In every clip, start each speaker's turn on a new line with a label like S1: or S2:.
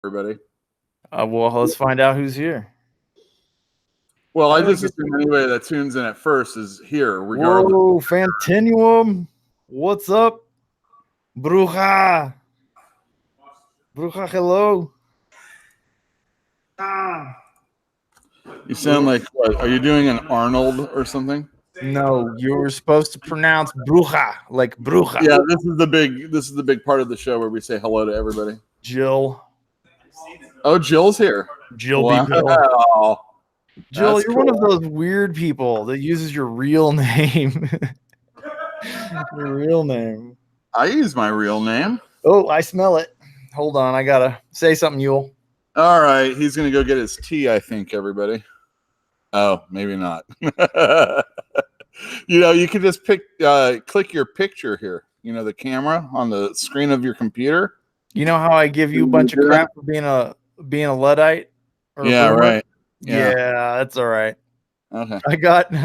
S1: everybody.
S2: Well, let's find out who's here.
S1: Well, I just assume anybody that tunes in at first is here, regardless.
S2: Whoa, Fantinuum. What's up? Bruja. Bruja, hello.
S1: You sound like, what, are you doing an Arnold or something?
S2: No, you were supposed to pronounce bruja, like bruja.
S1: Yeah, this is the big part of the show where we say hello to everybody.
S2: Jill.
S1: Oh, Jill's here.
S2: Jill
S1: Wow.
S2: Jill,
S1: That's
S2: you're
S1: cool.
S2: one of those weird people that uses your real name. Your real name.
S1: I use my real name.
S2: Oh, I smell it. Hold on, I gotta say something, Yule.
S1: All right, he's gonna go get his tea, I think, everybody. Oh, maybe not. You can just click your picture here. The camera on the screen of your computer.
S2: You know how I give you a bunch of crap for being a Luddite?
S1: Yeah, right.
S2: Yeah, that's all right.
S1: Okay.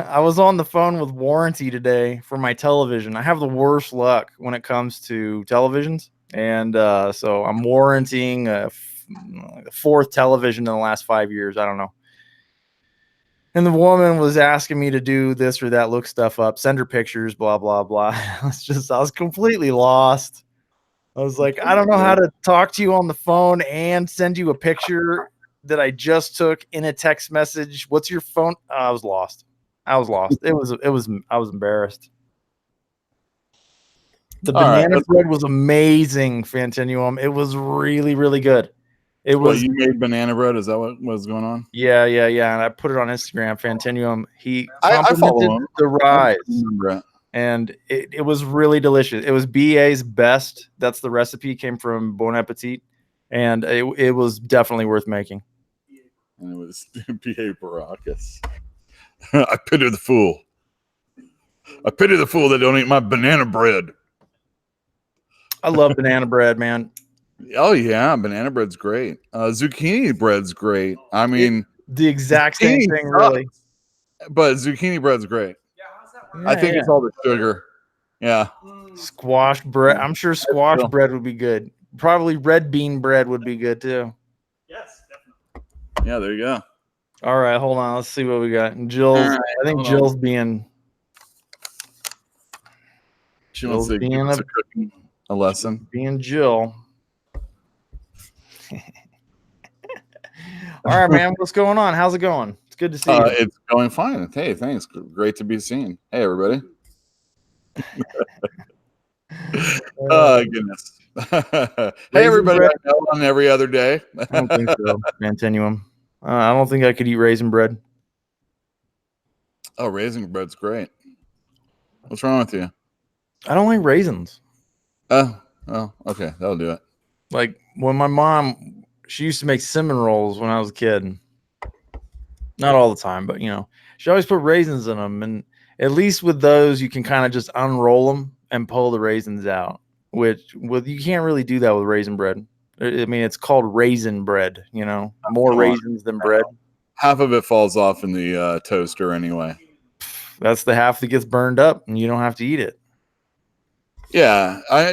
S2: I was on the phone with warranty today for my television. I have the worst luck when it comes to televisions. And so I'm warranting a fourth television in the last 5 years. I don't know. And the woman was asking me to do this or that, look stuff up, send her pictures, blah, blah, blah. I was completely lost. I was like, I don't know how to talk to you on the phone and send you a picture that I just took in a text message. What's your phone? I was lost. I was embarrassed. The banana bread was amazing, Fantinuum. It was really, really good. It was.
S1: You made banana bread? Is that what was going on?
S2: Yeah. And I put it on Instagram, Fantinuum. He
S1: I follow him.
S2: The Rise. And it was really delicious. It was BA's best. That's the recipe. Came from Bon Appetit. And it was definitely worth making.
S1: And it was BA Baracus. I pity the fool. I pity the fool that don't eat my banana bread.
S2: I love banana bread, man.
S1: Oh, yeah. Banana bread's great. Zucchini bread's great. I mean,
S2: the exact same thing, really.
S1: But zucchini bread's great. Yeah, I think it's all the sugar. Yeah.
S2: Squash bread. I'm sure squash bread would be good. Probably red bean bread would be good too.
S3: Yes, definitely.
S1: Yeah, there you go.
S2: All right, hold on. Let's see what we got. I think Jill's being.
S1: She wants to give us a lesson.
S2: Being Jill. All right, man. What's going on? How's it going? It's good to see you.
S1: It's going fine. Hey, thanks. Great to be seen. Hey, everybody. Oh, goodness. Hey, everybody. On every other day.
S2: I don't think so. Continuum. I don't think I could eat raisin bread.
S1: Oh, raisin bread's great. What's wrong with you?
S2: I don't like raisins.
S1: Oh, okay. That'll do it.
S2: Like when my mom, she used to make cinnamon rolls when I was a kid. Not all the time, but she always put raisins in them. And at least with those, you can kind of just unroll them and pull the raisins out. Which you can't really do that with raisin bread. I mean, it's called raisin bread. More raisins than bread.
S1: Half of it falls off in the toaster anyway.
S2: That's the half that gets burned up, and you don't have to eat it.
S1: Yeah, I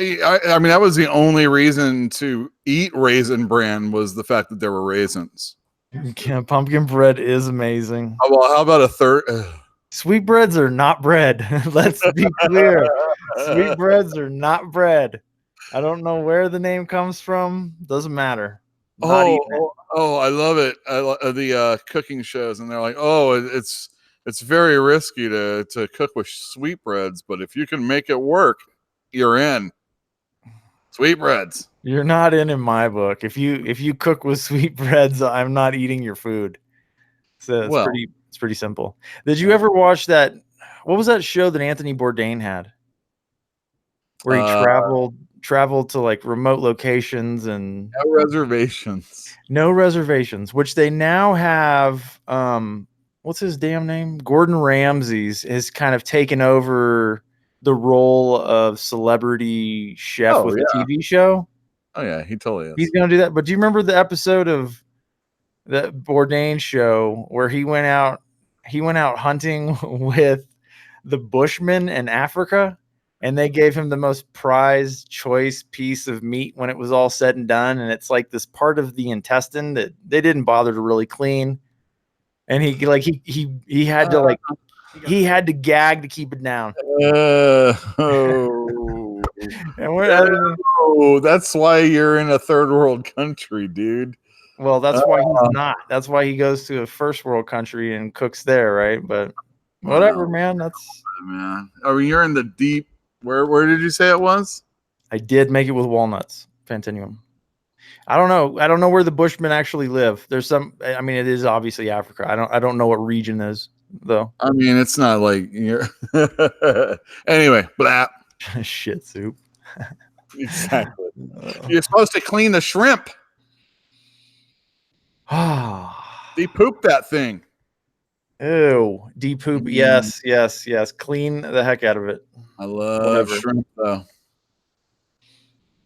S1: mean, that was the only reason to eat Raisin Bran was the fact that there were raisins.
S2: Yeah, pumpkin bread is amazing.
S1: Oh, well, how about a third?
S2: Sweetbreads are not bread. Let's be clear. Sweetbreads are not bread. I don't know where the name comes from. Doesn't matter.
S1: I love it. The cooking shows, and they're like, it's very risky to cook with sweetbreads, but if you can make it work, you're in. Sweetbreads.
S2: You're not in my book. If you cook with sweetbreads, I'm not eating your food. So it's pretty simple. Did you ever watch that? What was that show that Anthony Bourdain had? Where he traveled to like remote locations and no reservations, which they now have. What's his damn name? Gordon Ramsay's has kind of taken over the role of celebrity chef with a TV show.
S1: Oh yeah, he totally is.
S2: He's gonna do that. But do you remember the episode of the Bourdain show where he went out hunting with the Bushmen in Africa? and they gave him the most prized choice piece of meat when it was all said and done. And it's like this part of the intestine that they didn't bother to really clean. And he had to he had to gag to keep it down.
S1: Oh,
S2: And
S1: that's why you're in a third world country, dude.
S2: well, that's why he's not. That's why he goes to a first world country and cooks there, right? But whatever, man. That's
S1: man. Oh, you're in the deep. Where did you say it was?
S2: I did make it with walnuts. Fantinuum. I don't know. I don't know where the Bushmen actually live. There's some. I mean, it is obviously Africa. I don't know what region is though.
S1: I mean, it's not like you're. Anyway, blah.
S2: Shit soup.
S1: Exactly. You're supposed to clean the shrimp. They pooped that thing.
S2: Ew. Deep poop. Yes. Clean the heck out of it.
S1: I love shrimp though.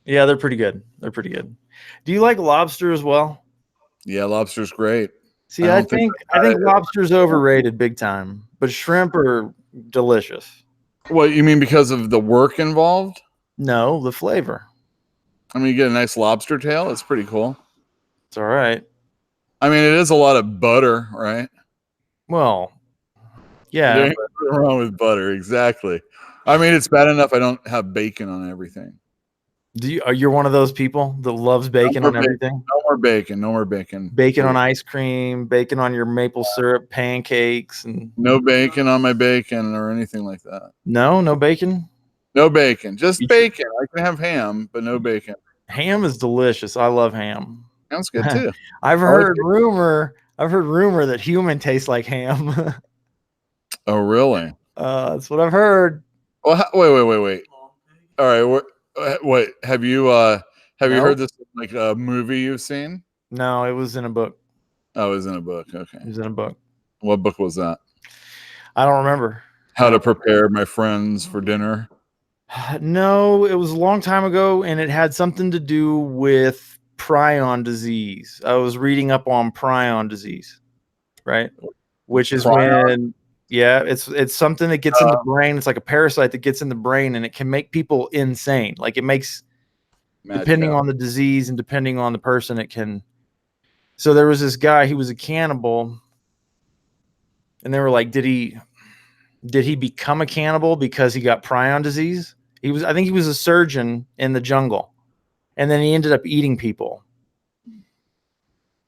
S2: Yeah, they're pretty good. Do you like lobster as well?
S1: Yeah, lobster's great.
S2: See, I think lobster's overrated big time, but shrimp are delicious.
S1: What, you mean because of the work involved?
S2: No, the flavor.
S1: I mean, you get a nice lobster tail. It's pretty cool.
S2: It's all right.
S1: I mean, it is a lot of butter, right?
S2: Well, yeah.
S1: There ain't nothing wrong with butter, exactly. I mean, it's bad enough I don't have bacon on everything.
S2: You're one of those people that loves bacon on everything?
S1: No more bacon. No more bacon.
S2: Bacon on ice cream, bacon on your maple syrup pancakes, and
S1: no bacon on my bacon or anything like that.
S2: No bacon.
S1: No bacon, just bacon. I can have ham, but no bacon.
S2: Ham is delicious. I love ham.
S1: Ham's good too.
S2: I've heard rumor that human tastes like ham.
S1: Oh, really?
S2: That's what I've heard.
S1: Well, wait. All right, wait. Have you heard this like a movie you've seen?
S2: No, it was in a book.
S1: Oh, it was in a book. Okay.
S2: It was in a book.
S1: What book was that?
S2: I don't remember.
S1: How to Prepare My Friends for Dinner.
S2: No, it was a long time ago, and it had something to do with prion disease. I was reading up on prion disease, right? Which is when, it's something that gets in the brain. It's like a parasite that gets in the brain, and it can make people insane. Like it makes, depending on the disease and depending on the person, it can. So there was this guy, he was a cannibal, and they were like, did he become a cannibal because he got prion disease? I think he was a surgeon in the jungle, and then he ended up eating people.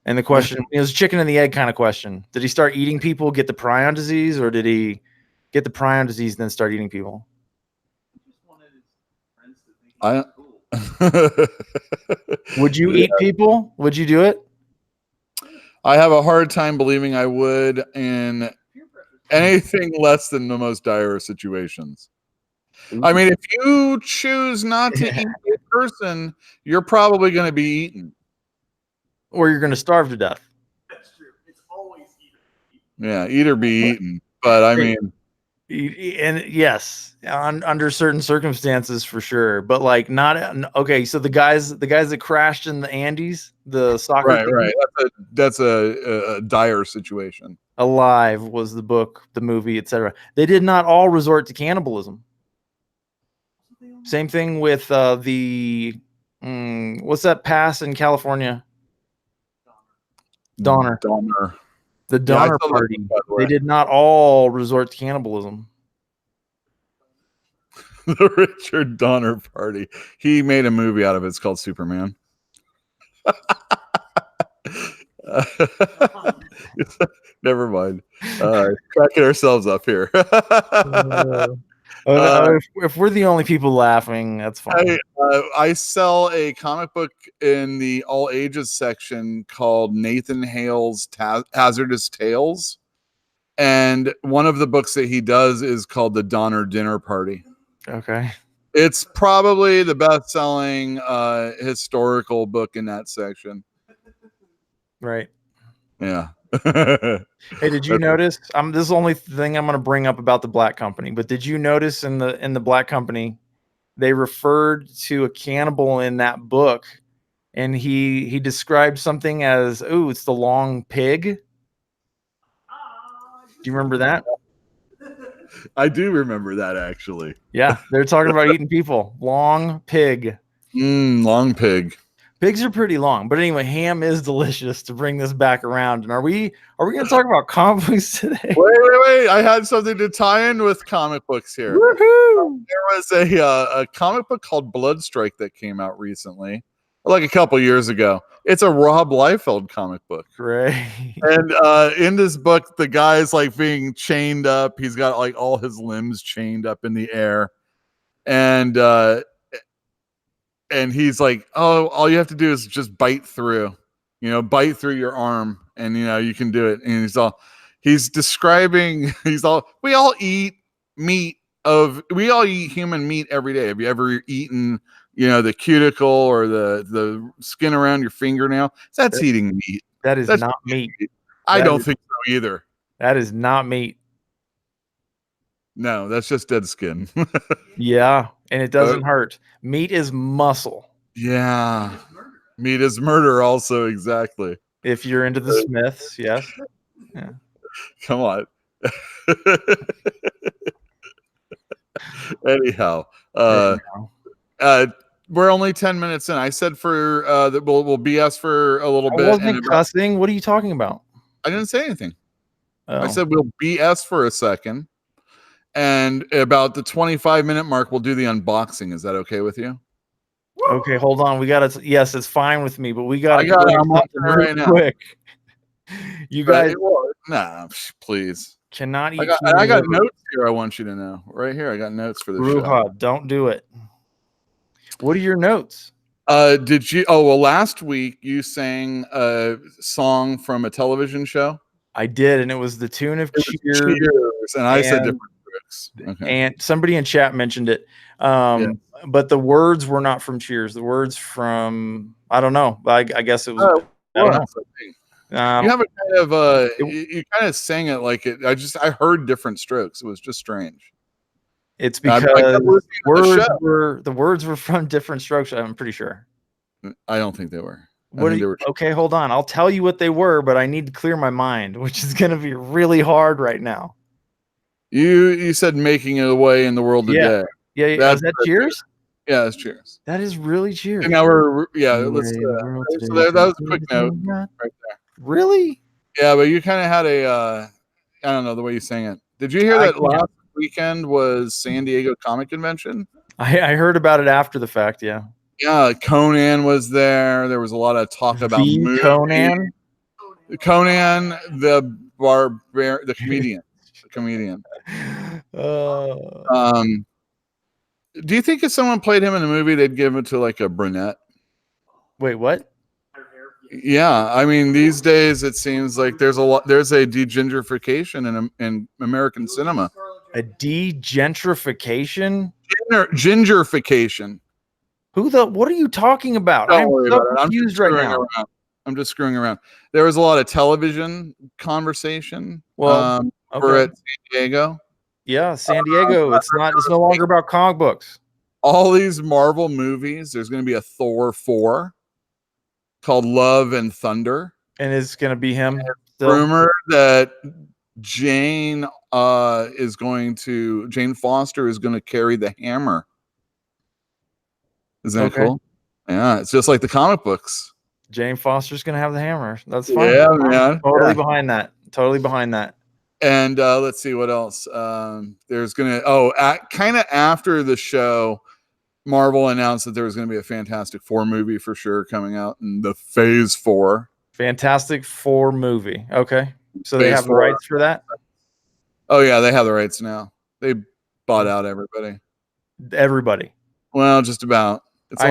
S2: And the question, it was a chicken and the egg kind of question. Did he start eating people, get the prion disease, or did he get the prion disease and then start eating people? Would you eat people? Would you do it?
S1: I have a hard time believing I would in anything less than the most dire situations. I mean, if you choose not to eat a person, you're probably going to be eaten.
S2: Or you're going to starve to death.
S3: That's true. It's always
S1: eat or be eaten. But I mean,
S2: and yes, under certain circumstances for sure. But like not okay. So the guys that crashed in the Andes, the soccer team,
S1: right. That's a dire situation.
S2: Alive was the book, the movie, etc. They did not all resort to cannibalism. Same thing with the what's that pass in California? Donner. The Donner Party. They did not all resort to cannibalism.
S1: The Richard Donner Party. He made a movie out of it. It's called Superman. Never mind. Cracking ourselves up here.
S2: If we're the only people laughing, that's fine.
S1: I sell a comic book in the all ages section called Nathan Hale's Hazardous Tales. And one of the books that he does is called The Donner Dinner Party.
S2: Okay.
S1: It's probably the best selling historical book in that section.
S2: Right.
S1: Yeah.
S2: Hey, did you notice? This is the only thing I'm going to bring up about the Black Company. But did you notice in the Black Company, they referred to a cannibal in that book, and he described something as, "Oh, it's the long pig." Do you remember that?
S1: I do remember that actually.
S2: Yeah, they're talking about eating people. Long pig.
S1: Long pig.
S2: Pigs are pretty long, but anyway, ham is delicious. To bring this back around, and are we going to talk about comic books today?
S1: Wait! I had something to tie in with comic books here.
S2: Woohoo!
S1: There was a comic book called Bloodstrike that came out recently, like a couple years ago. It's a Rob Liefeld comic book.
S2: Great.
S1: And in this book, the guy's like being chained up. He's got like all his limbs chained up in the air, and he's like, "Oh, all you have to do is just bite through, bite through your arm, and you can do it." And he's describing, we all eat human meat every day. Have you ever eaten, the cuticle or the skin around your fingernail? That's eating meat.
S2: That's not meat.
S1: I don't think so either.
S2: That is not meat.
S1: No, that's just dead skin.
S2: Yeah, and it doesn't hurt. Meat is muscle.
S1: Yeah. Meat is murder also, exactly.
S2: If you're into the Smiths, yes. Yeah.
S1: Come on. Anyhow, we're only 10 minutes in. I said for that we'll BS for a little bit.
S2: Wasn't cussing? What are you talking about?
S1: I didn't say anything.
S2: Oh.
S1: I said we'll BS for a second, and about the 25-minute mark, we'll do the unboxing. Is that okay with you?
S2: Okay, hold on. We got to. Yes, it's fine with me, but we got to
S1: right now.
S2: Quick. You guys,
S1: nah, please.
S2: Cannot eat.
S1: I got notes here. I want you to know right here. I got notes for this show.
S2: Don't do it. What are your notes?
S1: Did you? Oh well, last week you sang a song from a television show.
S2: I did, and it was the tune of Cheers,
S1: and I said different lyrics. Okay.
S2: And somebody in chat mentioned it. But the words were not from Cheers. The words from I don't know. I guess it was.
S1: You have a kind of you kind of sang it like it. I heard different strokes. It was just strange.
S2: It's because the words were from different strokes. I'm pretty sure.
S1: I don't think they were.
S2: Okay, hold on. I'll tell you what they were, but I need to clear my mind, which is going to be really hard right now.
S1: You said "Making It Away in the World Today."
S2: Yeah. Is that Cheers?
S1: Yeah, that's Cheers.
S2: That is really Cheers.
S1: And now let's. So that was a quick note right there.
S2: Really?
S1: Yeah, but you kind of had I don't know the way you sang it. Did you hear that last weekend was San Diego Comic Convention?
S2: I heard about it after the fact. Yeah.
S1: Yeah, Conan was there. There was a lot of talk about
S2: Conan,
S1: the comedian. The comedian. Do you think if someone played him in a movie, they'd give it to like a brunette?
S2: Wait, what?
S1: Yeah, I mean, these days it seems like there's a degentrification in American cinema.
S2: A degentrification?
S1: Gingerfication.
S2: What are you talking about? I'm so confused right now.
S1: I'm just screwing around. There was a lot of television conversation.
S2: Well,
S1: we're at San Diego.
S2: Yeah, San Diego. It's no longer about comic books.
S1: All these Marvel movies. There's going to be a Thor 4 called Love and Thunder,
S2: and it's going to be him.
S1: Rumored that Jane Foster is going to carry the hammer. Isn't that cool? Yeah, it's just like the comic books.
S2: Jane Foster's going to have the hammer. That's fine.
S1: Yeah, man.
S2: Totally behind that.
S1: And let's see what else. There's going to kind of after the show, Marvel announced that there was going to be a Fantastic Four movie for sure coming out in the Phase 4.
S2: Fantastic Four movie. Okay. So they have the rights for that?
S1: Oh, yeah, they have the rights now. They bought out everybody.
S2: Everybody.
S1: Well, just about.
S2: I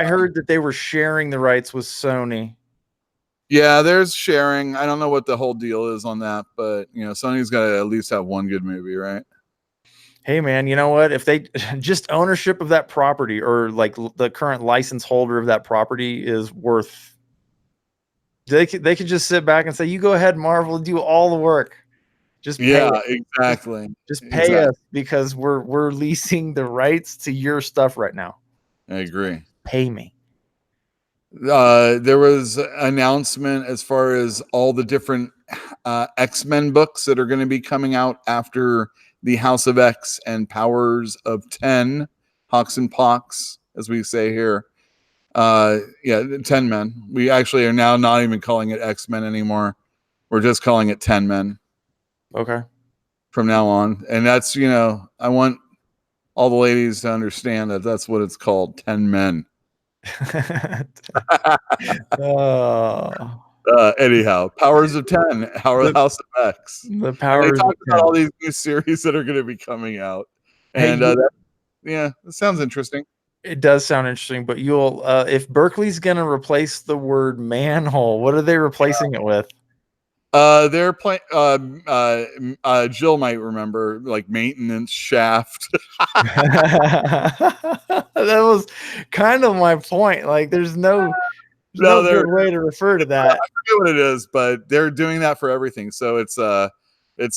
S2: heard that they were sharing the rights with Sony.
S1: Yeah, there's sharing. I don't know what the whole deal is on that, but Sony's got to at least have one good movie, right?
S2: Hey man, you know what? If they just ownership of that property or like the current license holder of that property is worth, they could just sit back and say, "You go ahead, Marvel, do all the work." Just pay us.
S1: Exactly.
S2: Just pay us because we're leasing the rights to your stuff right now.
S1: I agree.
S2: Pay me.
S1: There was an announcement as far as all the different X-Men books that are going to be coming out after the House of X and Powers of 10, Hawks and Pox, as we say here. 10 men. We actually are now not even calling it X-Men anymore. We're just calling it 10 men.
S2: Okay.
S1: From now on. And that's, I want all the ladies to understand that that's what it's called, 10 men. Anyhow, Powers of 10, House of X.
S2: The Powers.
S1: They talk about all these new series that are going to be coming out. And it sounds interesting.
S2: It does sound interesting, but you'll if Berkeley's going to replace the word manhole, what are they replacing it with?
S1: They're playing. Jill might remember, like, maintenance shaft.
S2: That was kind of my point. Like, there's no good way to refer to that.
S1: I forget what it is, but they're doing that for everything. So it's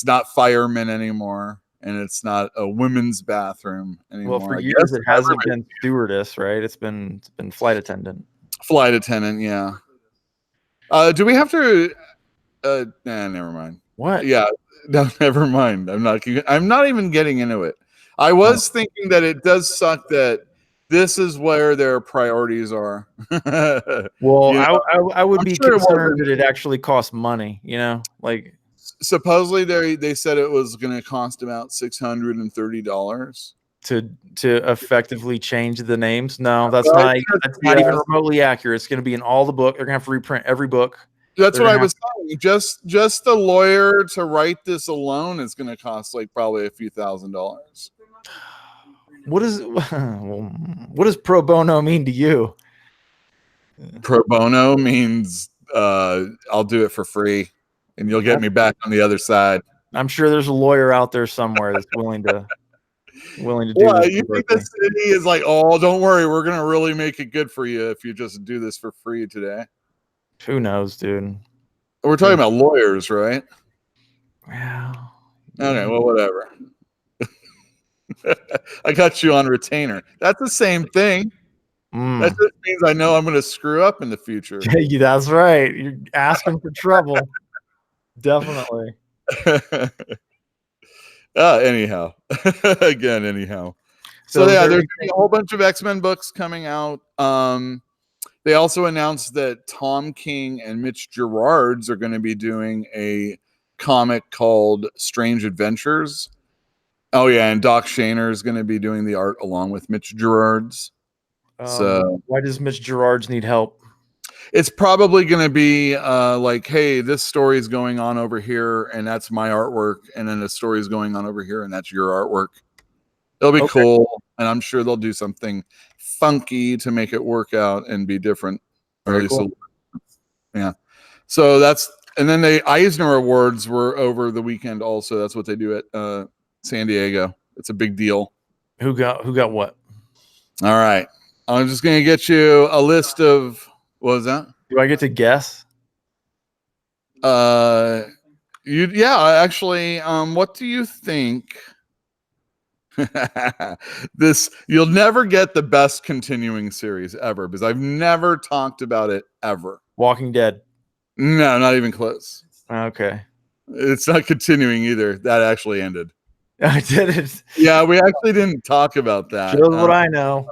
S1: not firemen anymore, and it's not a women's bathroom anymore.
S2: Well, for years it hasn't been stewardess, right? It's been flight attendant.
S1: Flight attendant, yeah. Do we have to? Never mind.
S2: What?
S1: Yeah, no, never mind. I'm not even getting into it. I was thinking that it does suck that this is where their priorities are.
S2: Well, I would be concerned that it actually costs money. Like
S1: supposedly they said it was going to cost about $630
S2: to effectively change the names. No, that's not even remotely accurate. It's going to be in all the book. They're going to have to reprint every book.
S1: That's what I was saying. Just the lawyer to write this alone is going to cost like probably a few $1,000s.
S2: What does pro bono mean to you?
S1: Pro bono means I'll do it for free, and you'll get me back on the other side.
S2: I'm sure there's a lawyer out there somewhere that's willing to do
S1: this.
S2: You
S1: think the city is like, oh, don't worry, we're going to really make it good for you if you just do this for free today.
S2: Who knows, dude?
S1: We're talking about lawyers, right?
S2: Yeah.
S1: Okay, well, whatever. I got you on retainer. That's the same thing. That just means I know I'm going to screw up in the future.
S2: Yeah, that's right. You're asking for trouble. Definitely.
S1: Anyhow. So yeah, there's a whole bunch of X-Men books coming out. They also announced that Tom King and Mitch Gerards are going to be doing a comic called Strange Adventures. Oh, yeah, and Doc Shaner is going to be doing the art along with Mitch Gerards. So
S2: why does Mitch Gerards need help?
S1: It's probably going to be like, hey, this story is going on over here, and that's my artwork, and then the story is going on over here, and that's your artwork. It'll be cool, and I'm sure they'll do something funky to make it work out and be different.
S2: Very cool.
S1: Yeah. So and then the Eisner Awards were over the weekend also. That's what they do at San Diego. It's a big deal.
S2: Who got what?
S1: All right. I'm just going to get you a list of, what was that?
S2: Do I get to guess?
S1: Actually, what do you think? You'll never get the best continuing series ever because I've never talked about it ever.
S2: Walking Dead.
S1: No, not even close.
S2: Okay.
S1: It's not continuing either. That actually ended.
S2: I did it.
S1: Yeah, we actually didn't talk about that.
S2: Shows what I know.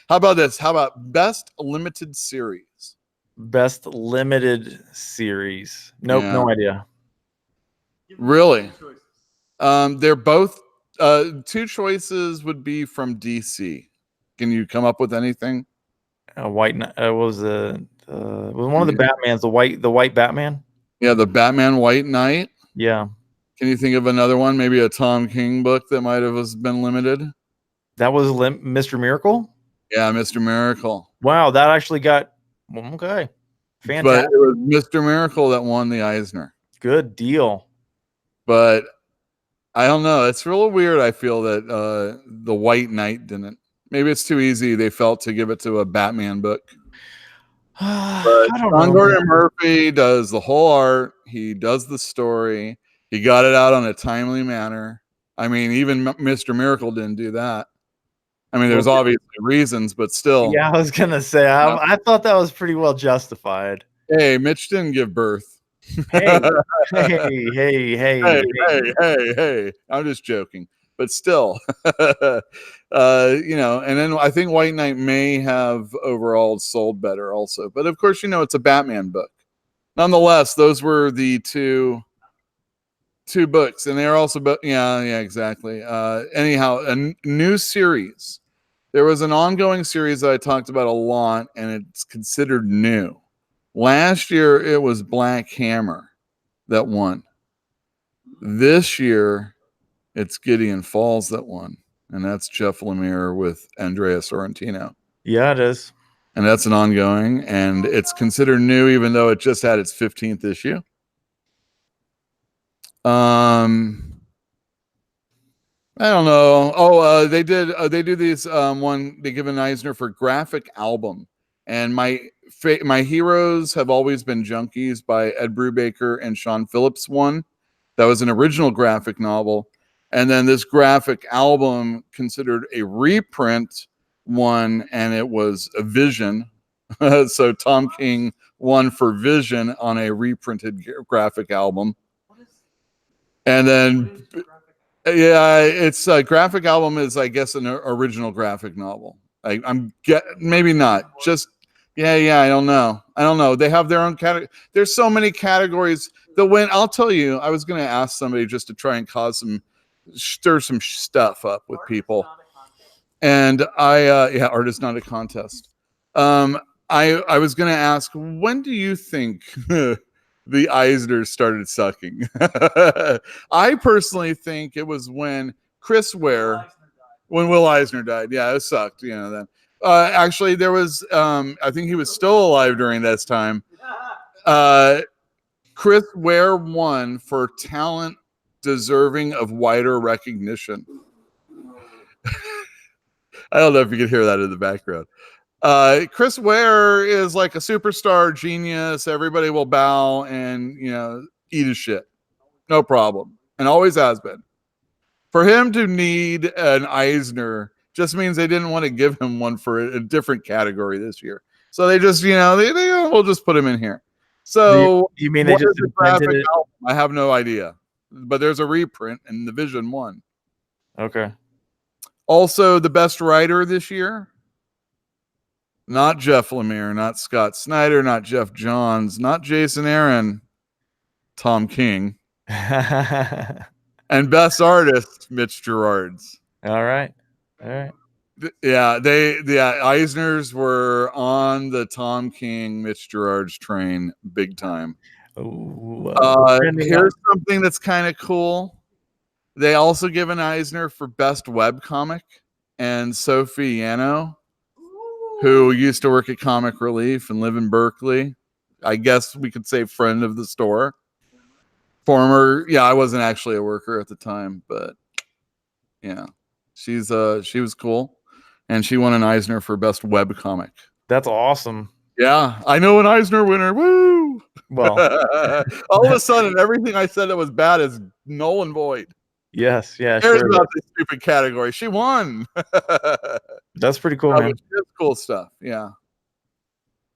S1: How about this? How about best limited series?
S2: Best limited series. Nope, no idea.
S1: Really? They're both two choices would be from DC. Can you come up with anything?
S2: White was one of the Batmans, the white Batman.
S1: Yeah, the Batman White Knight.
S2: Yeah.
S1: Can you think of another one? Maybe a Tom King book that might have been limited.
S2: That was Mr. Miracle.
S1: Yeah, Mr. Miracle.
S2: Wow, that actually got okay. Fantastic.
S1: But it was Mr. Miracle that won the Eisner.
S2: Good deal.
S1: But I don't know. It's real weird. I feel that the White Knight didn't. Maybe it's too easy. They felt to give it to a Batman book. But
S2: I don't know.
S1: Gordon Murphy does the whole art. He does the story. He got it out on a timely manner. I mean, even Mr. Miracle didn't do that. I mean, there's obviously reasons, but still.
S2: Yeah, I was gonna say, I thought that was pretty well justified.
S1: Hey, Mitch didn't give birth.
S2: Hey, hey.
S1: Hey. I'm just joking, but still, and then I think White Knight may have overall sold better also. But of course, it's a Batman book. Nonetheless, those were the two books, and they're also, yeah, exactly. Anyhow, a new series. There was an ongoing series that I talked about a lot, and it's considered new. Last year, it was Black Hammer that won. This year, it's Gideon Falls that won, and that's Jeff Lemire with Andrea Sorrentino.
S2: Yeah, it is.
S1: And that's an ongoing, and it's considered new, even though it just had its 15th issue. I don't know. Oh, they do these they give an Eisner for graphic album, and my heroes have always been Junkies by Ed Brubaker and Sean Phillips one. That was an original graphic novel, and then this graphic album considered a reprint one, and it was a Vision. So Tom King won for Vision on a reprinted graphic album, and then. Yeah, it's a graphic album is, I guess, an original graphic novel. Maybe not. Just yeah. I don't know. They have their own category. There's so many categories. I'll tell you, I was going to ask somebody just to try and stir some stuff up with people. And art is not a contest. I was going to ask, when do you think the Eisners started sucking? I personally think it was when Will Eisner died. Yeah, it sucked. Then actually there was I think he was still alive during this time. Chris Ware won for talent deserving of wider recognition. I don't know if you can hear that in the background. Chris Ware is like a superstar genius. Everybody will bow and, eat his shit. No problem. And always has been. For him to need an Eisner just means they didn't want to give him one for a different category this year. So they just, we'll just put him in here. So
S2: you mean they just
S1: graphic album? I have no idea. But there's a reprint in the Vision one.
S2: Okay.
S1: Also, the best writer this year. Not Jeff Lemire, not Scott Snyder, not Jeff Johns, not Jason Aaron, Tom King. And best artist, Mitch Gerards.
S2: All right.
S1: Yeah, Eisners were on the Tom King, Mitch Gerards train big time. Here's something that's kind of cool. They also give an Eisner for best webcomic, and Sophie Yano, who used to work at Comic Relief and live in Berkeley. I guess we could say friend of the store. I wasn't actually a worker at the time, but yeah, she was cool, and she won an Eisner for best webcomic.
S2: That's awesome.
S1: Yeah, I know an Eisner winner. Woo!
S2: Well,
S1: all of a sudden, everything I said that was bad is null and void.
S2: Yes, yeah,
S1: There's not this stupid category. She won.
S2: That's pretty cool, man.
S1: That's cool stuff. Yeah.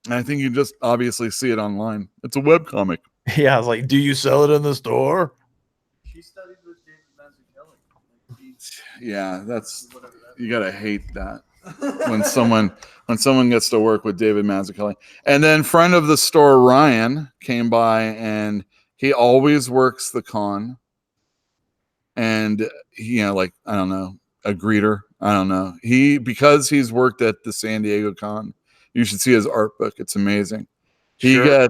S1: And I think you just obviously see it online. It's a webcomic.
S2: Yeah, I was like, do you sell it in the store?
S3: She studied with David Mazzucchelli.
S1: Yeah, you gotta hate that when someone gets to work with David Mazzucchelli. And then friend of the store Ryan came by, and he always works the con. And he, I don't know, a greeter. I don't know. Because he's worked at the San Diego Con, you should see his art book. It's amazing.
S2: Sure.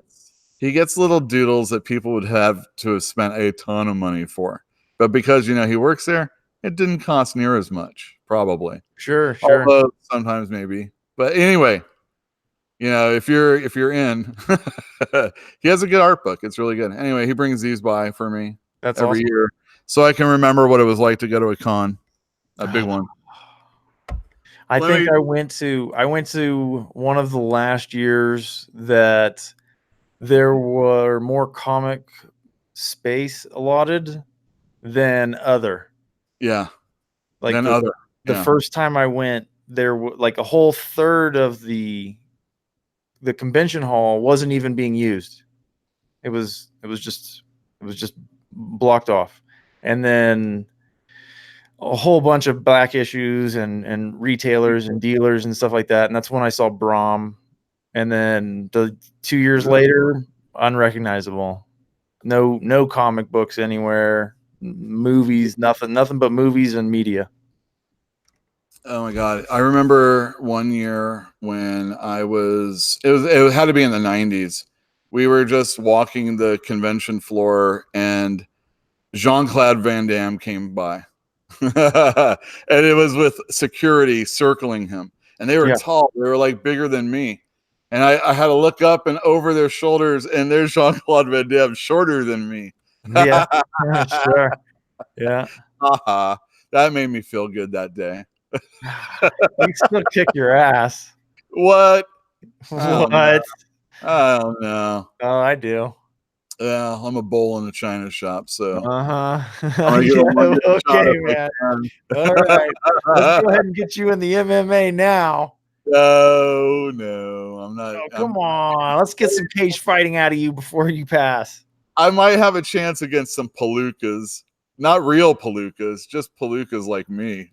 S1: He gets little doodles that people would have to have spent a ton of money for. But because, he works there, it didn't cost near as much, probably.
S2: Sure.
S1: Although sometimes maybe. But anyway, if you're in, he has a good art book. It's really good. Anyway, he brings these by for me every year, so I can remember what it was like to go to a con, a big one.
S2: I went to one of the last years that there were more comic space allotted than other.
S1: Yeah.
S2: Like the first time I went, there was like a whole third of the convention hall wasn't even being used. It was just blocked off. And then a whole bunch of back issues and retailers and dealers and stuff like that. And that's when I saw Brahm. And then 2 years later, unrecognizable. No comic books anywhere, movies, nothing but movies and media.
S1: Oh my God. I remember one year when it had to be in the 90s. We were just walking the convention floor and Jean-Claude Van Damme came by. And it was with security circling him. And they were tall. They were like bigger than me. And I had to look up and over their shoulders, and there's Jean-Claude Van Damme, shorter than me.
S2: Yeah, sure. Yeah.
S1: That made me feel good that day.
S2: You still kick your ass.
S1: What?
S2: What?
S1: I don't know.
S2: Oh, I do.
S1: Yeah, I'm a bull in the china shop, so
S2: Okay, man. All right, let's go ahead and get you in the MMA now.
S1: No, I'm not.
S2: Oh, come on, let's get some cage fighting out of you before you pass.
S1: I might have a chance against some palookas, not real palookas, just palookas like me.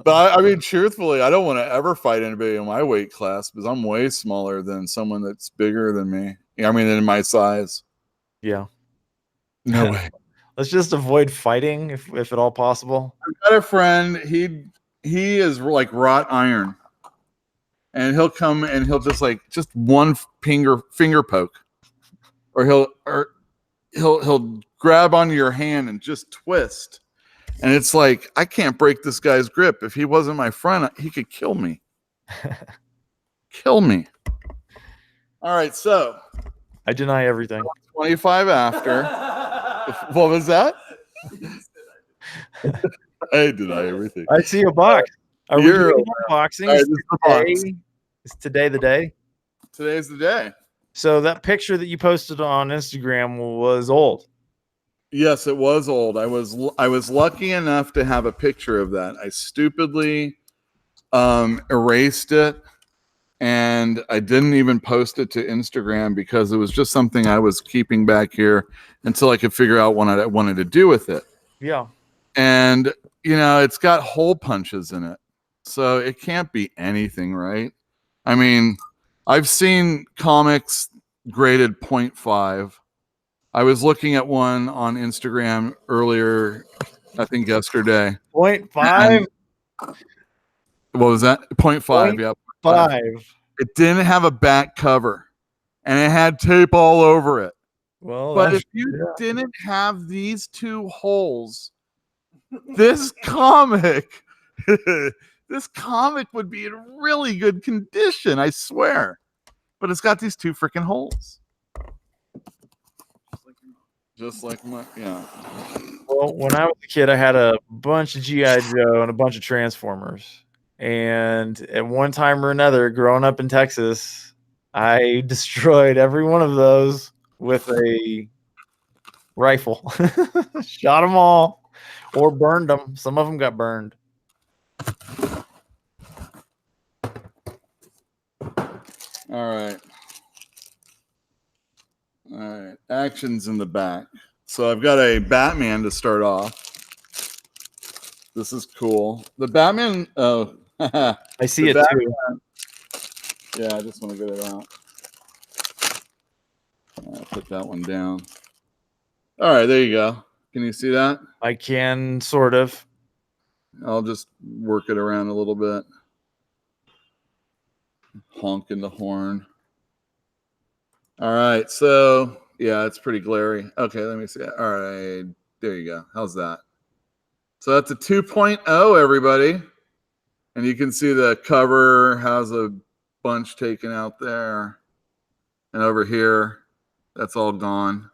S1: But I mean, truthfully, I don't want to ever fight anybody in my weight class because I'm way smaller than someone that's bigger than me. I mean, in my size.
S2: Yeah.
S1: No way.
S2: Let's just avoid fighting if at all possible.
S1: I've got a friend. He is like wrought iron, and he'll come and he'll just one finger poke, or he'll grab onto your hand and just twist. And it's like, I can't break this guy's grip. If he wasn't my friend, he could kill me. Kill me. All right, so.
S2: I deny everything.
S1: 25 after. What was that? I deny everything.
S2: I see a box. Are we doing unboxing?
S1: Right,
S2: is today the day?
S1: Today's the day.
S2: So that picture that you posted on Instagram was old.
S1: Yes, it was old. I was lucky enough to have a picture of that. I stupidly erased it, and I didn't even post it to Instagram because it was just something I was keeping back here until I could figure out what I wanted to do with it.
S2: Yeah.
S1: And, it's got hole punches in it. So it can't be anything, right? I mean, I've seen comics graded 0.5. I was looking at one on Instagram earlier, I think yesterday.
S2: 0.5?
S1: What was that? 0.5, yeah.
S2: 5.
S1: It didn't have a back cover, and it had tape all over it.
S2: Well,
S1: but if you didn't have these two holes, this comic would be in really good condition, I swear. But it's got these two freaking holes. Just like my, yeah.
S2: Well, when I was a kid, I had a bunch of G.I. Joe and a bunch of Transformers. And at one time or another, growing up in Texas, I destroyed every one of those with a rifle. Shot them all or burned them. Some of them got burned.
S1: All right. Action's in the back. So I've got a Batman to start off. This is cool. The Batman. Oh,
S2: I see it Batman,
S1: too. Yeah, I just want to get it out. I'll put that one down. All right, there you go. Can you see that?
S2: I can, sort of.
S1: I'll just work it around a little bit. Honking the horn. All right, so yeah, it's pretty glary. Okay, let me see. All right, there you go. How's that? So that's a 2.0, everybody. And you can see the cover has a bunch taken out there. And over here, that's all gone.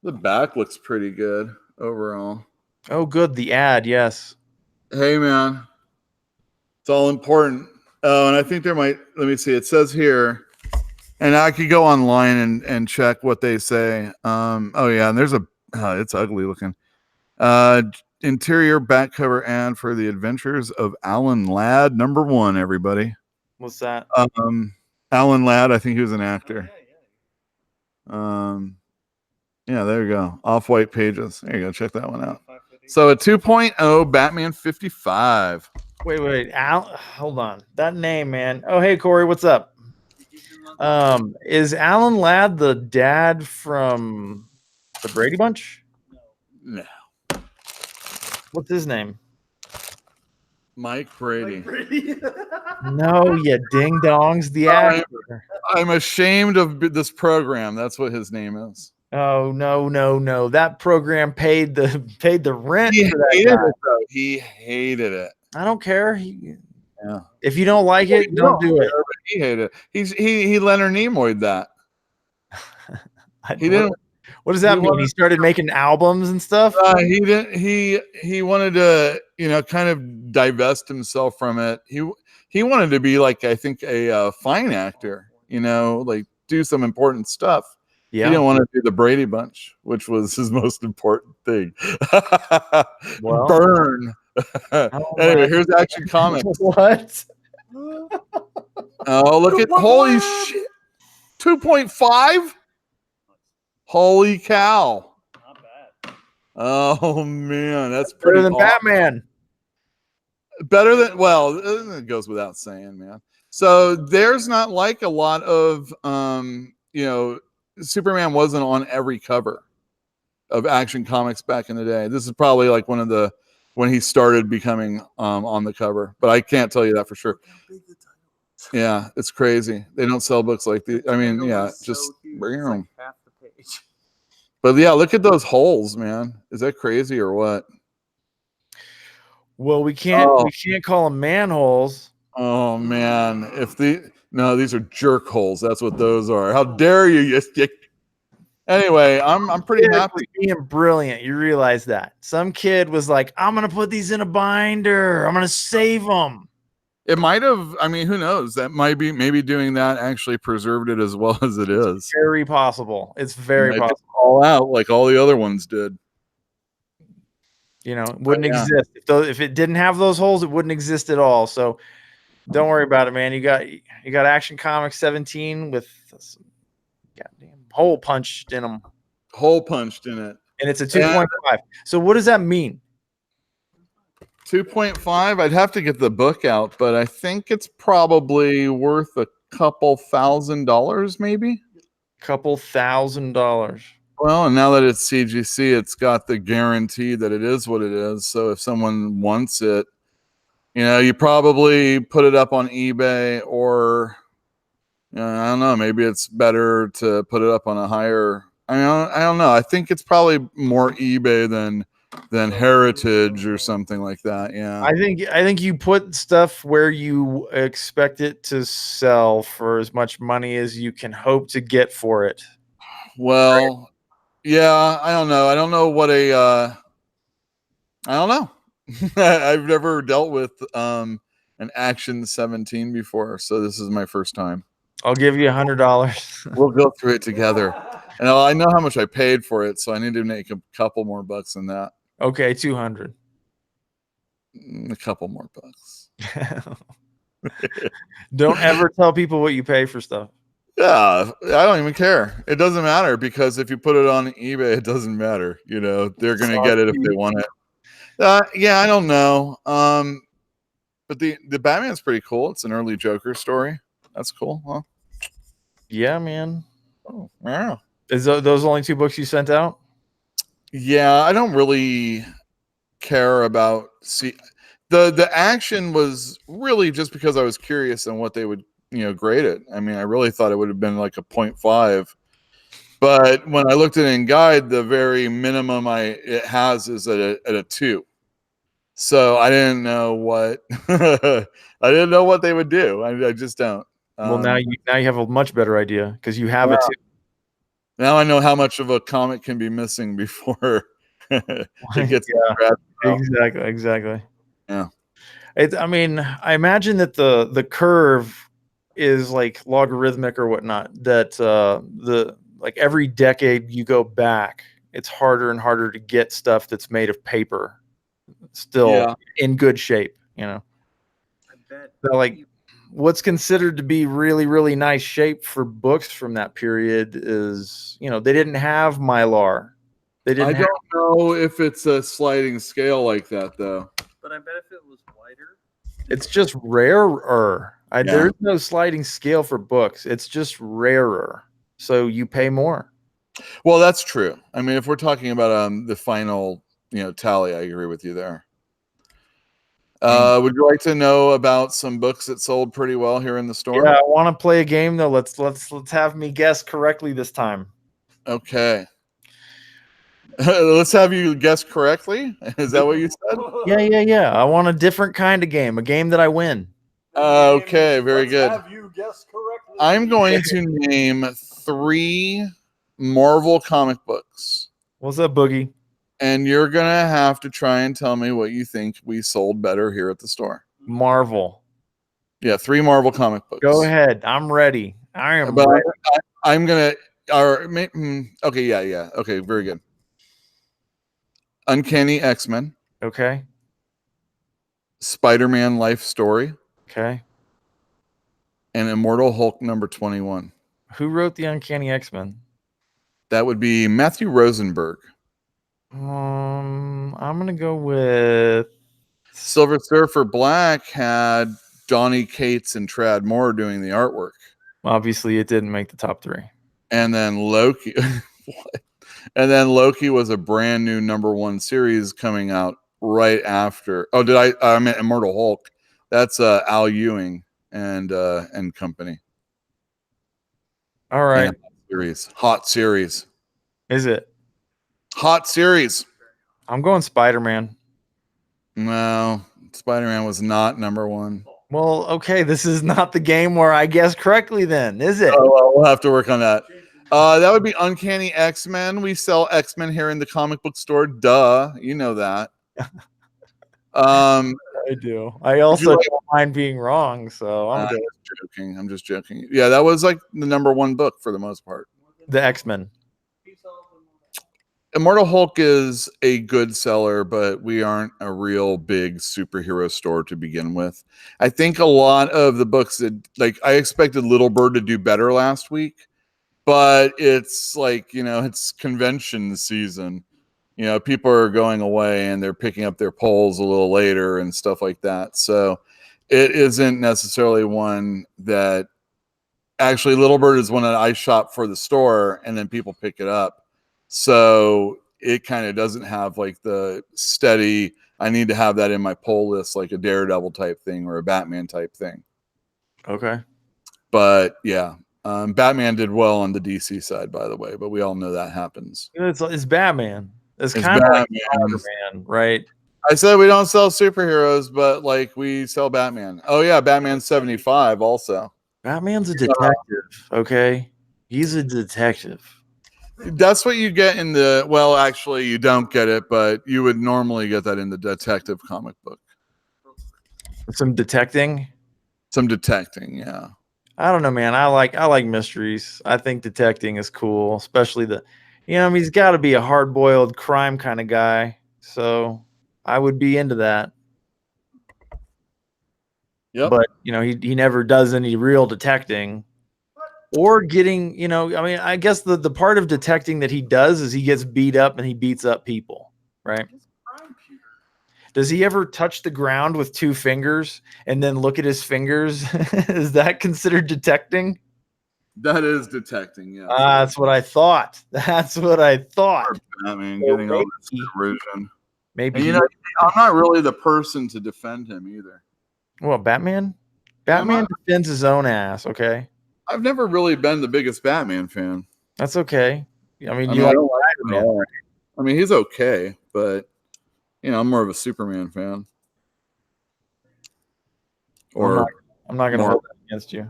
S1: The back looks pretty good overall.
S2: Oh, good. The ad, yes.
S1: Hey, man. It's all important. Oh, and I think there might, let me see. It says here, and I could go online and check what they say. Oh, yeah, and there's it's ugly looking. Interior back cover ad for The Adventures of Alan Ladd, #1, everybody.
S2: What's that?
S1: Alan Ladd, I think he was an actor.
S3: Yeah.
S1: Yeah, there you go. Off-White Pages. There you go. Check that one out. So a 2.0 Batman 55.
S2: Wait. Hold on. That name, man. Oh, hey, Corey. What's up? Is Alan Ladd the dad from the Brady Bunch?
S1: No.
S2: What's his name?
S1: Mike Brady.
S2: No, you ding dongs. The actor.
S1: I'm ashamed of this program. That's what his name is.
S2: Oh no. That program paid the rent
S1: He
S2: for that
S1: hated
S2: guy.
S1: it, though. He hated it.
S2: I don't care.
S1: Yeah.
S2: If you don't like it, don't do it.
S1: He hated it. He Leonard Nimoy'd that. He didn't.
S2: What does that mean? He started making albums and stuff.
S1: He didn't. He wanted to, kind of divest himself from it. He wanted to be like, I think, a fine actor. Like do some important stuff.
S2: Yeah.
S1: He didn't want to do the Brady Bunch, which was his most important thing.
S2: Well,
S1: Burn. Anyway, here's Action Comics.
S2: What?
S1: Oh, look at holy shit. 2.5? Holy cow.
S3: Not bad.
S1: Oh man, that's pretty
S2: Better than
S1: awesome.
S2: Batman.
S1: Better than, well, it goes without saying, man. So there's not like a lot of Superman wasn't on every cover of Action Comics back in the day. This is probably like one of the when he started becoming on the cover, but I can't tell you that for sure. Yeah, it's crazy. They don't sell books like these. I mean, yeah, just bring them.
S3: Half the page.
S1: But yeah, look at those holes, man. Is that crazy or what?
S2: Well, we can't call them manholes.
S1: Oh man, these are jerk holes. That's what those are. How dare you? Anyway, I'm pretty happy.
S2: Being brilliant, you realize that some kid was like, "I'm gonna put these in a binder. I'm gonna save them."
S1: It might have. I mean, who knows? That might be maybe doing that actually preserved it as well as it is.
S2: Very possible. It's very possible.
S1: All out like all the other ones did.
S2: It wouldn't exist if it didn't have those holes. It wouldn't exist at all. So don't worry about it, man. You got Action Comics 17 with some goddamn hole punched in them.
S1: Hole punched in it,
S2: and it's a 2.5. So what does that mean?
S1: 2.5. I'd have to get the book out, but I think it's probably worth a couple $1,000, maybe.
S2: Couple $1,000.
S1: Well, and now that it's CGC, it's got the guarantee that it is what it is. So if someone wants it, you probably put it up on eBay or I don't know. Maybe it's better to put it up on a higher. I don't know. I think it's probably more eBay than Heritage or something like that. Yeah.
S2: I think you put stuff where you expect it to sell for as much money as you can hope to get for it.
S1: Well, yeah, I don't know. I don't know what I don't know. I've never dealt with an Action 17 before, so this is my first time.
S2: I'll give you $100.
S1: We'll go through it together. And I know how much I paid for it, so I need to make a couple more bucks than that.
S2: Okay, 200.
S1: A couple more bucks.
S2: Don't ever tell people what you pay for stuff.
S1: Yeah, I don't even care. It doesn't matter because if you put it on eBay, it doesn't matter. They're going to get it if they want it. Yeah, I don't know. But the Batman's pretty cool. It's an early Joker story. That's cool, huh?
S2: Yeah, man.
S1: Oh, yeah.
S2: Is those only 2 books you sent out?
S1: Yeah, I don't really care about the action was really just because I was curious on what they would grade it. I mean, I really thought it would have been like a 0.5, but when I looked at it in guide, the very minimum it has is at a 2. So I didn't know what I didn't know what they would do. I just don't.
S2: Well, now you have a much better idea because you have it too.
S1: Now I know how much of a comic can be missing before it gets
S2: Exactly.
S1: Yeah.
S2: I imagine that the curve is like logarithmic or whatnot. That like every decade you go back, it's harder and harder to get stuff that's made of paper, still in good shape.
S3: I bet.
S2: So like what's considered to be really, really nice shape for books from that period is, they didn't have Mylar. They
S1: I
S2: didn't have.
S1: don't know if it's a sliding scale like that though.
S3: But I bet if it was wider.
S2: It's just rarer.
S1: Yeah.
S2: There's no sliding scale for books. It's just rarer. So you pay more.
S1: Well, that's true. I mean, if we're talking about the final, tally, I agree with you there. Would you like to know about some books that sold pretty well here in the store?
S2: Yeah, I want to play a game though. Let's have me guess correctly this time.
S1: Okay. Let's have you guess correctly. Is that what you said?
S2: Yeah. I want a different kind of game, a game that I win.
S1: Okay, very good.
S3: Have you guessed correctly?
S1: I'm going to name 3 Marvel comic books.
S2: What's up, Boogie?
S1: And you're going to have to try and tell me what you think we sold better here at the store.
S2: Marvel.
S1: Yeah, 3 Marvel comic books.
S2: Go ahead. I'm ready. I am
S1: But
S2: ready.
S1: I'm going to... Okay, yeah. Okay, very good. Uncanny X-Men.
S2: Okay.
S1: Spider-Man Life Story.
S2: Okay.
S1: And Immortal Hulk number 21.
S2: Who wrote the Uncanny X-Men?
S1: That would be Matthew Rosenberg.
S2: I'm gonna go with
S1: Silver Surfer Black had Donnie Cates and Trad Moore doing the artwork.
S2: Obviously, it didn't make the top 3.
S1: And then Loki. What? And then Loki was a brand new #1 series coming out right after. Oh, I meant Immortal Hulk. That's Al Ewing and company.
S2: All right.
S1: Hot series.
S2: Is it?
S1: Hot series.
S2: I'm going Spider-Man.
S1: No, Spider-Man was not #1.
S2: Well, okay, this is not the game where I guess correctly then, is it?
S1: Oh, well, we'll have to work on that. That would be Uncanny X-Men. We sell X-Men here in the comic book store. Duh, you know that.
S2: I do. I also don't mind being wrong, so I'm good.
S1: I'm just joking. Yeah, that was like the #1 book for the most part.
S2: The X-Men.
S1: Immortal Hulk is a good seller, but we aren't a real big superhero store to begin with. I think a lot of the books that, like, I expected Little Bird to do better last week, but it's like, it's convention season. People are going away and they're picking up their polls a little later and stuff like that. So it isn't necessarily one that actually Little Bird is one that I shop for the store and then people pick it up. So it kind of doesn't have like the steady, I need to have that in my poll list, like a Daredevil type thing or a Batman type thing.
S2: Okay.
S1: But yeah, Batman did well on the DC side, by the way, but we all know that happens.
S2: It's Batman. It's kind of like Spider-Man, right?
S1: I said we don't sell superheroes, but like we sell Batman. Oh yeah, Batman 75 also.
S2: Batman's a detective, okay? He's a detective.
S1: That's what you get in the, well, actually you don't get it, but you would normally get that in the detective comic book.
S2: Some detecting?
S1: Some detecting, yeah.
S2: I don't know, man. I like mysteries. I think detecting is cool, especially he's got to be a hard-boiled crime kind of guy. So I would be into that.
S1: Yep.
S2: But he never does any real detecting or getting, I guess the part of detecting that he does is he gets beat up and he beats up people, right? Does he ever touch the ground with 2 fingers and then look at his fingers? Is that considered detecting?
S1: That is detecting, yeah.
S2: That's what I thought. That's what I thought.
S1: Batman getting all this erosion.
S2: Maybe.
S1: And I'm not really the person to defend him either.
S2: Well, Batman? Batman defends his own ass, okay?
S1: I've never really been the biggest Batman fan.
S2: That's okay. I mean,
S1: I don't like him at all. I mean, he's okay, but I'm more of a Superman fan. Or
S2: I'm not going to hold that against you.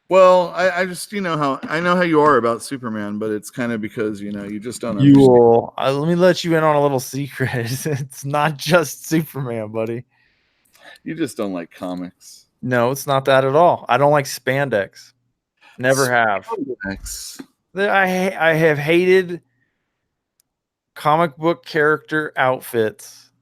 S1: Well, I just I know how you are about Superman, but it's kind of because you just don't.
S2: Let me let you in on a little secret. It's not just Superman, buddy.
S1: You just don't like comics.
S2: No, it's not that at all. I don't like spandex. Never have. I have hated comic book character outfits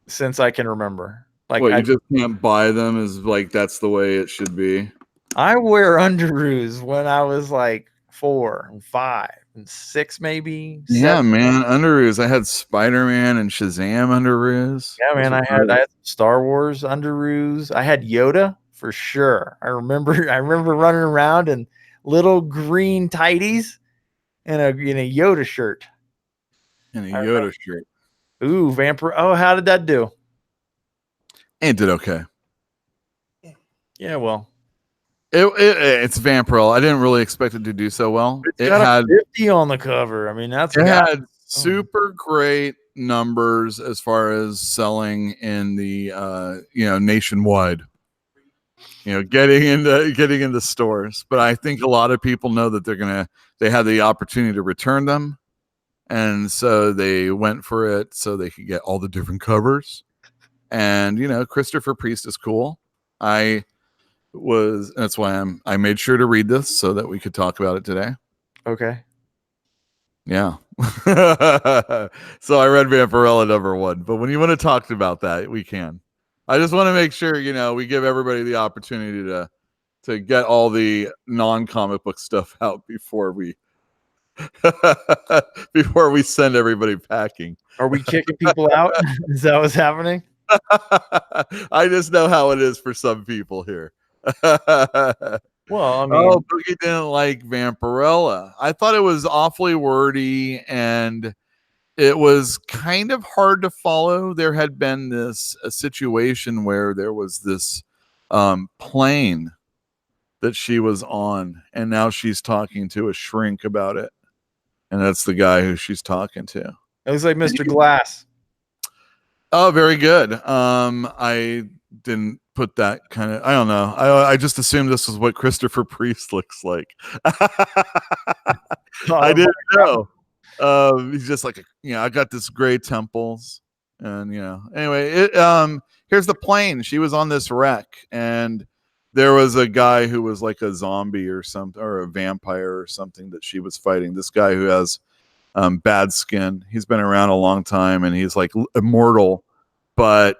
S2: since I can remember. Like
S1: What, you just can't buy them? Is like that's the way it should be.
S2: I wear underoos when I was like 4 and 5 and 6, maybe.
S1: Yeah,
S2: 7.
S1: man, underoos. I had Spider-Man and Shazam underoos.
S2: Yeah, man.
S1: Those
S2: I
S1: were
S2: had Star Wars underoos. I had Yoda for sure. I remember running around in little green tighties and a Yoda shirt.
S1: in a Yoda shirt.
S2: Ooh, Vampire. Oh, how did that do?
S1: It did okay.
S2: Yeah, well,
S1: It's Vampirella. I didn't really expect it to do so well.
S2: it's
S1: It
S2: got
S1: had
S2: a 50 on the cover. I mean, that's
S1: it
S2: got
S1: had super great numbers as far as selling in the nationwide. Getting into stores. But I think a lot of people know that they had the opportunity to return them, and so they went for it so they could get all the different covers. And Christopher Priest is cool. That's why I made sure to read this so that we could talk about it today.
S2: okay.
S1: Yeah. So I read Vampirella #1, but when you want to talk about that, we can. I just want to make sure, we give everybody the opportunity to get all the non-comic book stuff out before we send everybody packing.
S2: Are we kicking people out? Is that what's happening?
S1: I just know how it is for some people here.
S2: Well, I mean,
S1: Boogie didn't like Vampirella. I thought it was awfully wordy and it was kind of hard to follow. There had been a situation where there was this plane that she was on, and now she's talking to a shrink about it, and that's the guy who she's talking to.
S2: it looks like Mr. Glass.
S1: Oh, very good. I didn't put that kind of. I don't know. I just assumed this is what Christopher Priest looks like. I didn't know. He's just like, I got this gray temples, and Anyway, here's the plane. She was on this wreck, and there was a guy who was like a zombie or something, or a vampire or something that she was fighting. This guy who has bad skin. He's been around a long time, and he's like immortal, but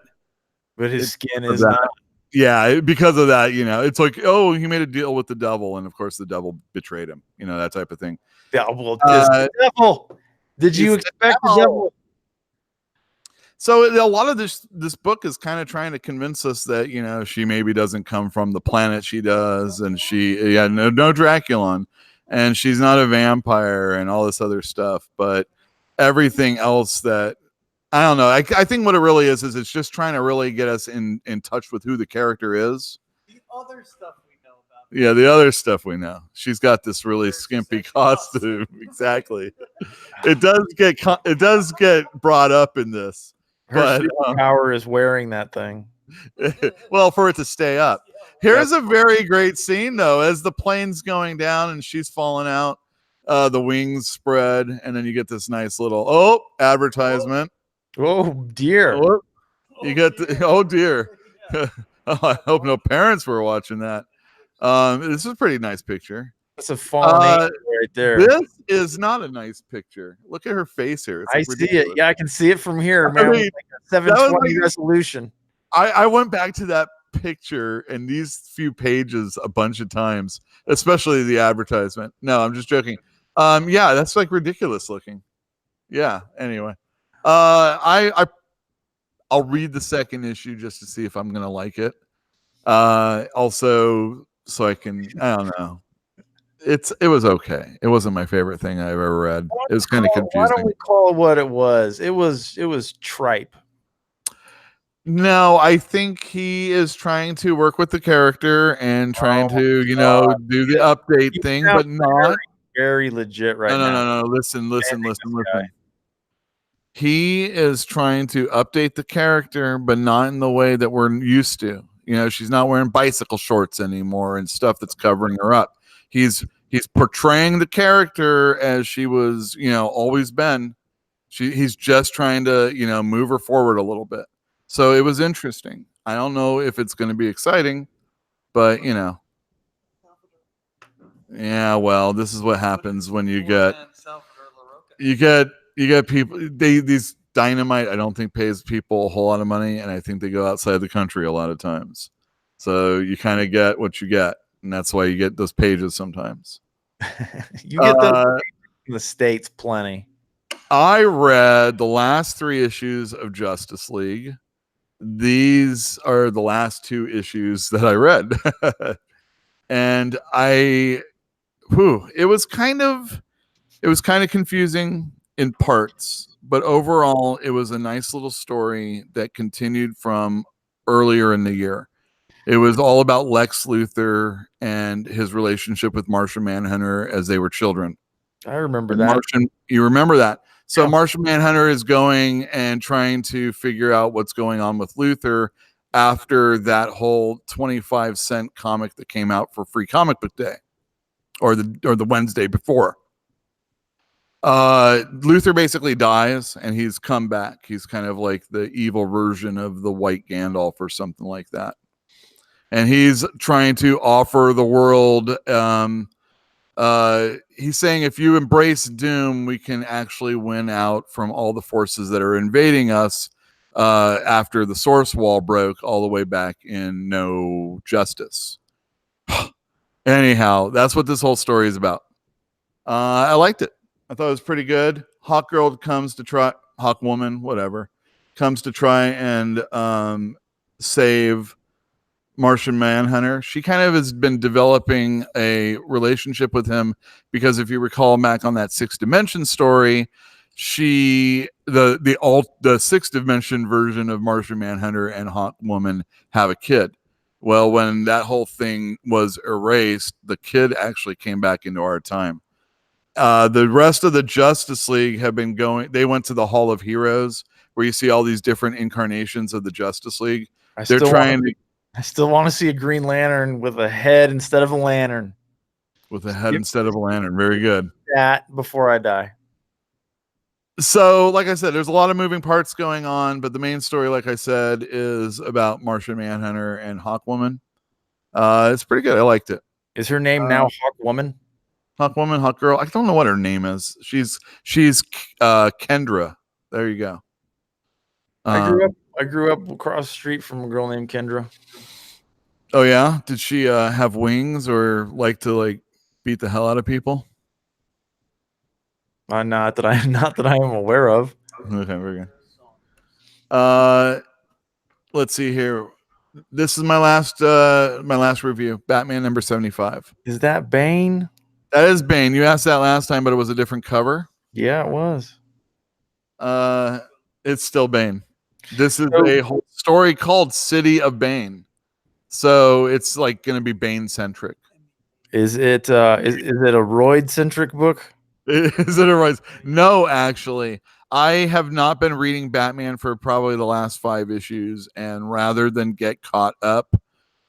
S2: his skin is not.
S1: Yeah, because of that, it's like, oh, he made a deal with the devil, and of course the devil betrayed him. That type of thing.
S2: Devil. Did you expect the devil?
S1: So a lot of this book is kind of trying to convince us that she maybe doesn't come from the planet she does, and no Draculon, and she's not a vampire and all this other stuff, but everything else that I don't know. I think what it really is it's just trying to really get us in touch with who the character is.
S3: The other stuff we know about.
S1: Yeah, the other stuff we know. She's got this really skimpy costume. Exactly. It does get brought up in this.
S2: Her superpower is wearing that thing.
S1: Well, for it to stay up. Here's a very great scene though, as the plane's going down and she's falling out. The wings spread, and then you get this nice little advertisement.
S2: Oh dear!
S1: You get dear. Oh, I hope no parents were watching that. This is a pretty nice picture.
S2: That's a fallen angel right there.
S1: This is not a nice picture. Look at her face here. It's
S2: I see it. Yeah, I can see it from here, man.
S1: I mean,
S2: like a 720 resolution.
S1: I went back to that picture and these few pages a bunch of times, especially the advertisement. No, I'm just joking. Yeah, that's like ridiculous looking. Yeah. Anyway, I'll read the second issue just to see if I'm gonna like it. Also, so I don't know. It was okay. It wasn't my favorite thing I've ever read. It was kind of confusing.
S2: Why don't we call it what it was? It was tripe.
S1: No, I think he is trying to work with the character and trying to, do the update thing, but not
S2: very legit right
S1: now.
S2: No.
S1: Listen. He is trying to update the character, but not in the way that we're used to. She's not wearing bicycle shorts anymore and stuff that's covering her up. He's portraying the character as she was, always been. He's just trying to, move her forward a little bit. So it was interesting. I don't know if it's going to be exciting, but yeah, well, this is what happens when you get people. These Dynamite, I don't think pays people a whole lot of money, and I think they go outside the country a lot of times. So you kind of get what you get, and that's why you get those pages sometimes.
S2: You get those in the States plenty.
S1: I read the last 3 issues of Justice League. These are the last 2 issues that I read. And it was kind of confusing in parts, but overall it was a nice little story that continued from earlier in the year. It was all about Lex Luthor and his relationship with Martian Manhunter as they were children.
S2: I remember that.
S1: You remember that. So
S2: Yeah.
S1: Martian Manhunter is going and trying to figure out what's going on with Luthor after that whole 25-cent comic that came out for Free Comic Book Day, or the Wednesday before. Luthor basically dies and he's come back. He's kind of like the evil version of the White Gandalf or something like that. And he's trying to offer the world, he's saying if you embrace doom, we can actually win out from all the forces that are invading us after the source wall broke all the way back in No Justice. Anyhow, that's what this whole story is about. I liked it. I thought it was pretty good. Hawkwoman comes to try and save Martian Manhunter. She kind of has been developing a relationship with him because if you recall back on that 6 dimension story, the 6 dimension version of Martian Manhunter and Hawkwoman have a kid. Well, when that whole thing was erased, the kid actually came back into our time. The rest of the Justice League have been they went to the Hall of Heroes where you see all these different incarnations of the Justice League.
S2: I still want to see a Green Lantern with a head instead of a lantern.
S1: With a head instead of a lantern. Very good.
S2: That before I die.
S1: So, like I said, there's a lot of moving parts going on, but the main story, like I said, is about Martian Manhunter and Hawkwoman. It's pretty good. I liked it.
S2: Is her name now Hawkwoman?
S1: Hawkwoman, Hawkgirl. I don't know what her name is. She's Kendra. There you go.
S2: I grew up across the street from a girl named Kendra.
S1: Oh yeah? Did she have wings or like to beat the hell out of people?
S2: Not that I am aware of.
S1: Okay, very good. Let's see here. This is my last review. Batman number 75.
S2: Is that Bane?
S1: That is Bane. You asked that last time, but it was a different cover.
S2: Yeah, it was.
S1: It's still Bane. This is a whole story called City of Bane. So it's like going to be Bane centric.
S2: Is it a roid centric book?
S1: Is it a roid? No, actually. I have not been reading Batman for probably the last 5 issues, and rather than get caught up,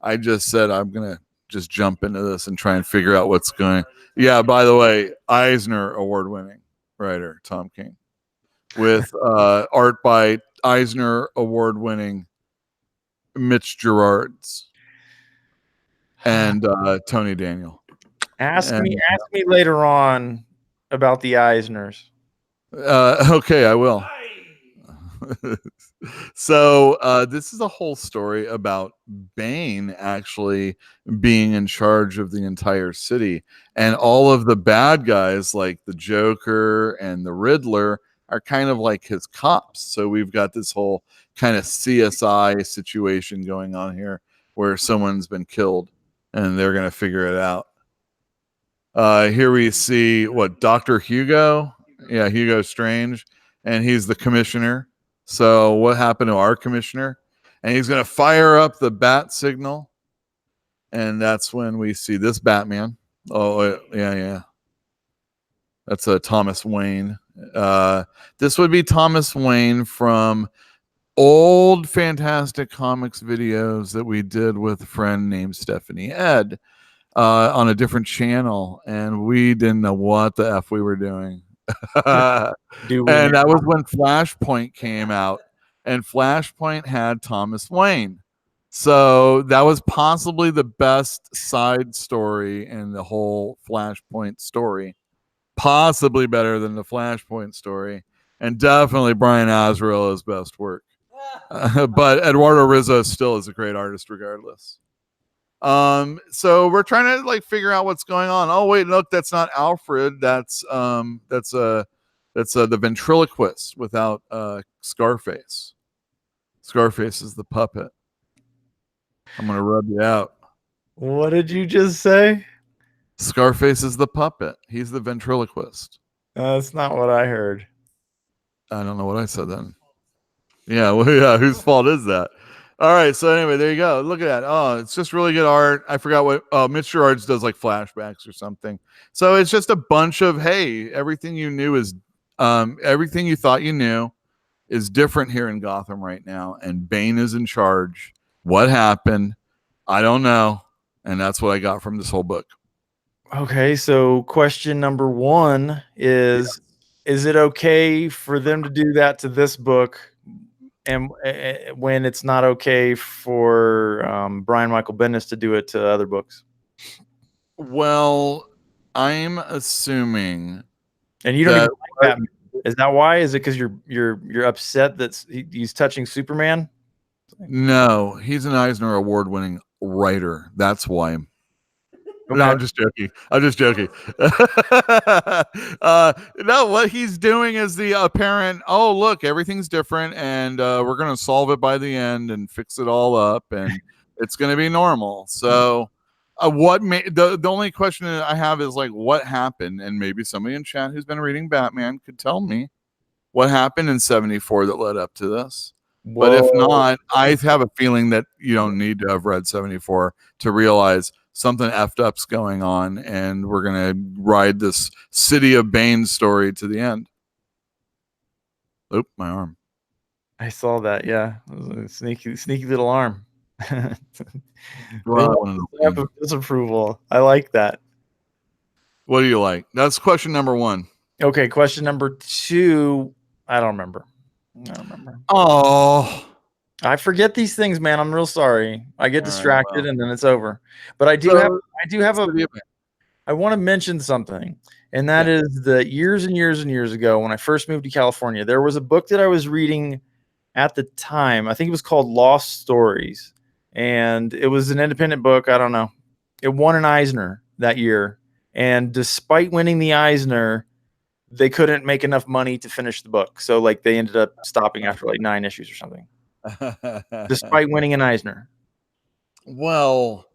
S1: I just said I'm going to just jump into this and try and figure out what's going. Yeah, by the way, Eisner award-winning writer Tom King with art by Eisner award-winning Mitch Gerards and Tony Daniel.
S2: Ask me later on about the Eisners.
S1: Okay, I will. So this is a whole story about Bane actually being in charge of the entire city, and all of the bad guys like the Joker and the Riddler are kind of like his cops. So we've got this whole kind of CSI situation going on here where someone's been killed and they're going to figure it out. Here we see Dr. Hugo. Yeah, Hugo Strange, and he's the commissioner. So what happened to our commissioner? And he's going to fire up the bat signal. And that's when we see this Batman. Oh, yeah. That's Thomas Wayne. This would be Thomas Wayne from old Fantastic Comics videos that we did with a friend named Stephanie Ed on a different channel. And we didn't know what the F we were doing. And that was when Flashpoint came out, and Flashpoint had Thomas Wayne. So that was possibly the best side story in the whole Flashpoint story, possibly better than the Flashpoint story. and definitely Brian Azzarilla's best work. But Eduardo Rizzo still is a great artist regardless. So we're trying to like figure out what's going on. Oh wait, look, that's not Alfred. That's the ventriloquist without Scarface. Scarface is the puppet. I'm gonna rub you out.
S2: What did you just say?
S1: Scarface is the puppet. He's the ventriloquist.
S2: That's not what I heard.
S1: I don't know what I said then. Yeah, well, yeah. Whose fault is that? All right. So anyway, there you go. Look at that. Oh, it's just really good art. I forgot what. Oh, Mitch Gerards does like flashbacks or something. So it's just a bunch of hey, everything you knew is, everything you thought you knew is different here in Gotham right now, and Bane is in charge. What happened? I don't know, and that's what I got from this whole book.
S2: Okay, so question number one is it okay for them to do that to this book and when it's not okay for Brian Michael Bendis to do it to other books?
S1: Well, I'm assuming,
S2: and you don't even like Batman. Is that why? Is it because you're upset that he's touching Superman?
S1: No, he's an Eisner Award-winning writer. That's why. Okay. No, I'm just joking. No, what he's doing is the apparent, oh, look, everything's different, and we're going to solve it by the end and fix it all up, and it's going to be normal. So the only question that I have is, like, what happened? And maybe somebody in chat who's been reading Batman could tell me what happened in 74 that led up to this. Whoa. But if not, I have a feeling that you don't need to have read 74 to realize something effed up's going on, and we're gonna ride this City of Bane story to the end. Oop, my arm.
S2: I saw that. Yeah, sneaky little arm. Disapproval. I like that.
S1: What do you like? That's question number one.
S2: Okay, question number two. I don't remember.
S1: Oh.
S2: I forget these things, man. I'm real sorry. I get distracted and then it's over. But I do have I want to mention something, and that is that years and years and years ago, when I first moved to California, there was a book that I was reading at the time. I think it was called Lost Stories, and it was an independent book. I don't know. It won an Eisner that year, and despite winning the Eisner, they couldn't make enough money to finish the book. So like they ended up stopping after like 9 issues or something. Despite winning an Eisner.
S1: Well,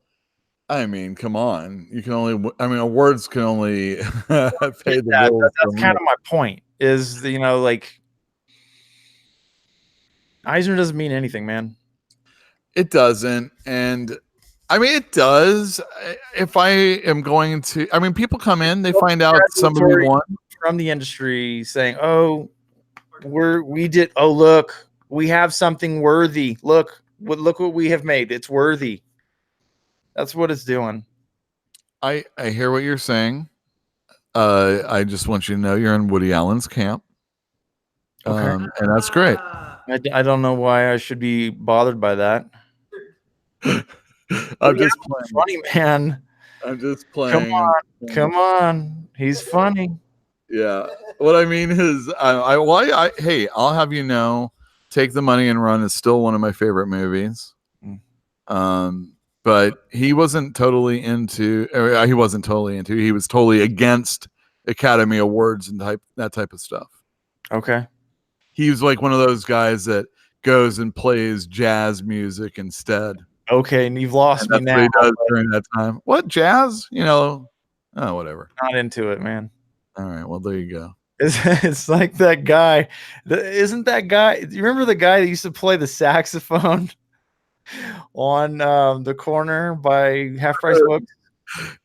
S1: I mean, come on. You can only, awards can only pay the bills.
S2: That's kind of my point is, like Eisner doesn't mean anything, man.
S1: It doesn't. And I mean, it does. If I am going to, people come in, they find out somebody won
S2: from the industry saying, oh, look, we have something worthy. Look what we have made. It's worthy. That's what it's doing.
S1: I hear what you're saying. I just want you to know you're in Woody Allen's camp. Okay. And that's great.
S2: I don't know why I should be bothered by that.
S1: I'm just playing.
S2: Funny, man.
S1: I'm just playing.
S2: Come on. He's funny.
S1: Yeah. What I mean is, hey, I'll have you know, Take the Money and Run is still one of my favorite movies. But he wasn't totally into. He was totally against Academy Awards and that type of stuff.
S2: Okay.
S1: He was like one of those guys that goes and plays jazz music instead.
S2: Okay, and you've lost me now.
S1: What he does during that time. What, jazz? Whatever.
S2: Not into it, man.
S1: All right, well, there you go.
S2: It's like that guy. Isn't that guy? Do you remember the guy that used to play the saxophone on the corner by Half Price Books?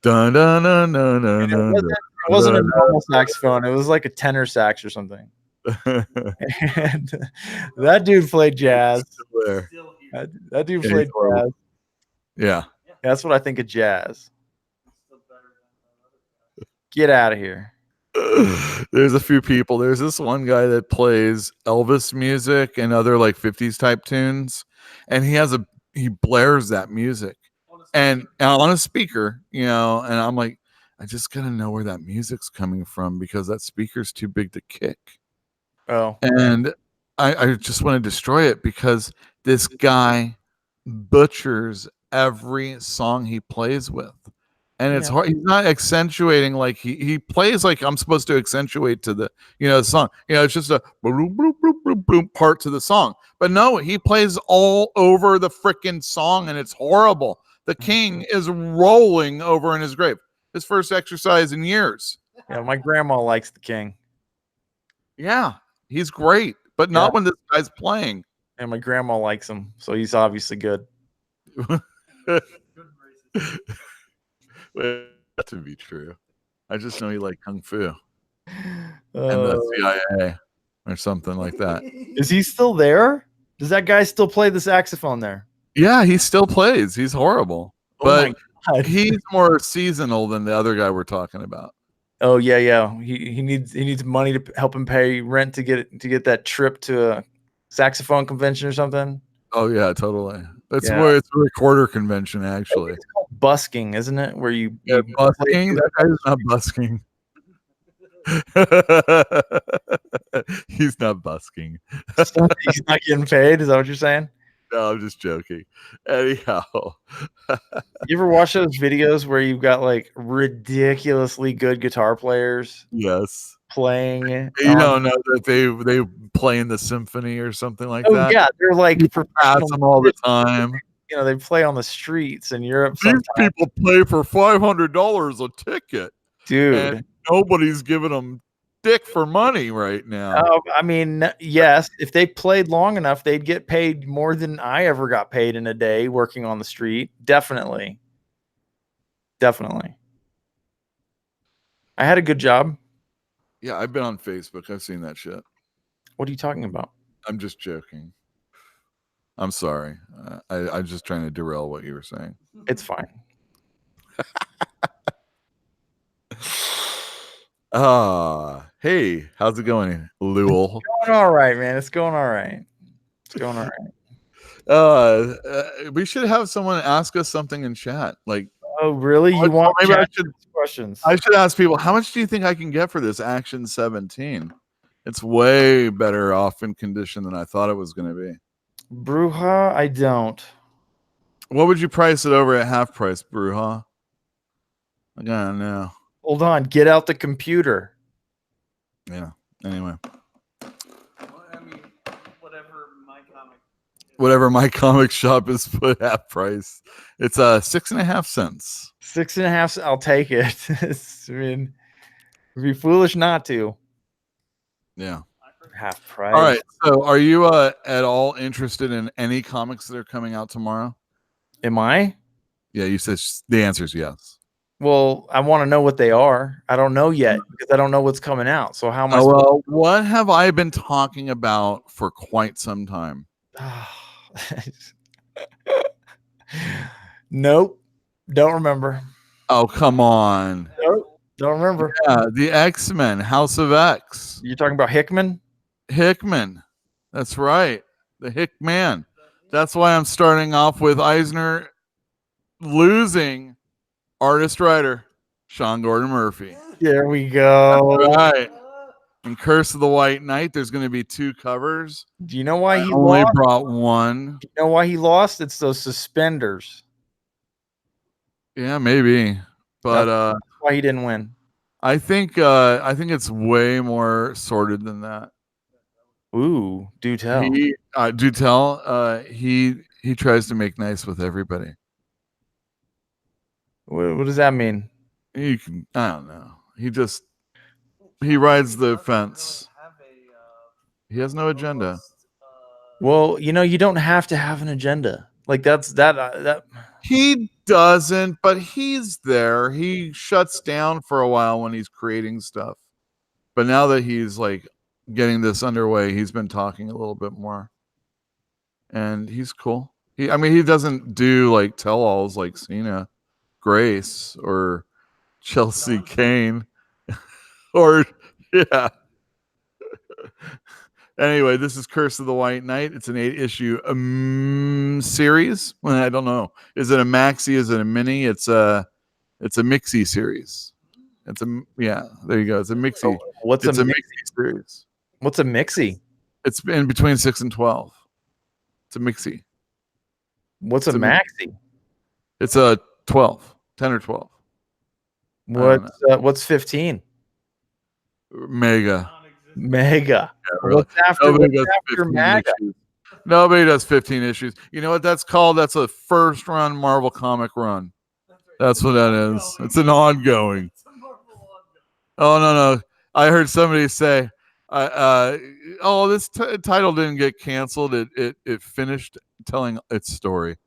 S1: Dun, dun, dun, dun, dun, dun,
S2: it wasn't a normal saxophone. It was like a tenor sax or something. And that dude played jazz. That dude played jazz.
S1: Yeah.
S2: That's what I think of jazz. Get out of here.
S1: There's a few people. There's this one guy that plays Elvis music and other like 50s type tunes, and he blares that music and on a speaker, and I'm like, I just gotta know where that music's coming from because that speaker's too big to kick.
S2: Oh,
S1: And I just want to destroy it because this guy butchers every song he plays with. And it's
S2: Yeah.
S1: hard. He's not accentuating like he plays like I'm supposed to accentuate to the the song. It's just a boom, boom, boom, boom, boom part to the song. But no, he plays all over the freaking song, and it's horrible. The king is rolling over in his grave. His first exercise in years.
S2: Yeah, my grandma likes the king.
S1: Yeah, he's great, but
S2: Yeah.
S1: not when this guy's playing.
S2: And my grandma likes him, so he's obviously good.
S1: Wait, that to be true. I just know he liked kung fu and
S2: Uh,
S1: the CIA or something like that.
S2: is he still there? Does that guy still play the saxophone there?
S1: Yeah, he still plays. He's horrible,
S2: Oh my
S1: but
S2: god.
S1: he's more seasonal than the other guy we're talking about.
S2: Oh yeah. He needs money to help him pay rent to get that trip to a saxophone convention or something.
S1: Oh yeah, totally. It's
S2: Yeah.
S1: more. It's a recorder convention actually.
S2: It's called busking, isn't it? Where you
S1: Busking. That guy's not busking. He's not busking.
S2: he's not getting paid. Is that what you're saying?
S1: No, I'm just joking. Anyhow,
S2: You ever watch those videos where you've got like ridiculously good guitar players
S1: yes.
S2: playing?
S1: You don't know that they play in the symphony or something like
S2: Oh
S1: that.
S2: yeah, they're like
S1: Pass
S2: professional.
S1: them all the time.
S2: They play on the streets in Europe.
S1: These
S2: Sometimes.
S1: people pay for $500 a ticket,
S2: Dude.
S1: and nobody's giving them dick for money right now.
S2: I mean, yes, if they played long enough, they'd get paid more than I ever got paid in a day working on the street. Definitely. I had a good job.
S1: Yeah, I've been on Facebook. I've seen that shit.
S2: What are you talking about?
S1: I'm just joking. I'm sorry. I'm just trying to derail what you were saying.
S2: It's fine.
S1: Hey, how's it going, Lewell?
S2: It's going all right, man. It's going all right.
S1: We should have someone ask us something in chat. Like,
S2: Oh, really? You want
S1: maybe I
S2: questions?
S1: should ask people, how much do you think I can get for this Action 17? It's way better off in condition than I thought it was going to be.
S2: Bruja, I don't.
S1: What would you price it over at half price, Bruja? I don't know.
S2: Hold on. Get out the computer.
S1: Yeah. Anyway.
S3: Well, I mean,
S1: Whatever my comic shop is put half price. It's 6.5 cents.
S2: 6.5. I'll take it. I mean, it'd be foolish not to.
S1: Yeah.
S2: Half price.
S1: All right. So, are you at all interested in any comics that are coming out tomorrow?
S2: Am I?
S1: Yeah, you said the answer is yes.
S2: Well, I want to know what they are. I don't know yet because I don't know what's coming out. So how am I?
S1: Well, what have I been talking about for quite some time?
S2: Nope. Don't remember.
S1: Oh, come on.
S2: Nope. Don't remember.
S1: Yeah, the X-Men, House of X.
S2: You're talking about Hickman?
S1: Hickman. That's right. The Hickman. That's why I'm starting off with Eisner losing artist writer Sean Gordon Murphy.
S2: There we go.
S1: That's right. In Curse of the White Knight, there's going to be 2 covers.
S2: Do you know why he
S1: only
S2: lost?
S1: brought 1.
S2: You know why he lost? It's those suspenders.
S1: Yeah, maybe. But
S2: That's why he didn't win.
S1: I think it's way more sorted than that.
S2: Ooh, do tell.
S1: He he tries to make nice with everybody.
S2: What does that mean?
S1: I don't know. He rides the fence. He has no agenda.
S2: Well, you don't have to have an agenda. Like that.
S1: He doesn't, but he's there. He shuts down for a while when he's creating stuff. But now that he's like getting this underway, he's been talking a little bit more. And he's cool. He doesn't do like tell-alls like Cena, Grace, or Chelsea Kane. Or yeah. Anyway, this is Curse of the White Knight. It's an 8-issue series. Well, I don't know. Is it a maxi? Is it a mini? It's a mixie series. There you go. It's a mixie.
S2: What's
S1: it's
S2: a
S1: mixie series.
S2: What's a mixie?
S1: It's in between 6 and 12. It's a mixie.
S2: What's
S1: It's
S2: a
S1: a mix-
S2: maxi?
S1: It's a 12, 10 or 12. don't
S2: What's 15?
S1: Mega.
S2: Mega.
S1: Yeah, really.
S2: What's after
S1: Nobody does
S2: after
S1: 15
S2: Mega?
S1: issues. Nobody does 15 issues. You know what that's called? That's a first run Marvel comic run. That's what that is. It's an ongoing. Oh no. I heard somebody say, "Oh, this title didn't get canceled. It finished telling its story."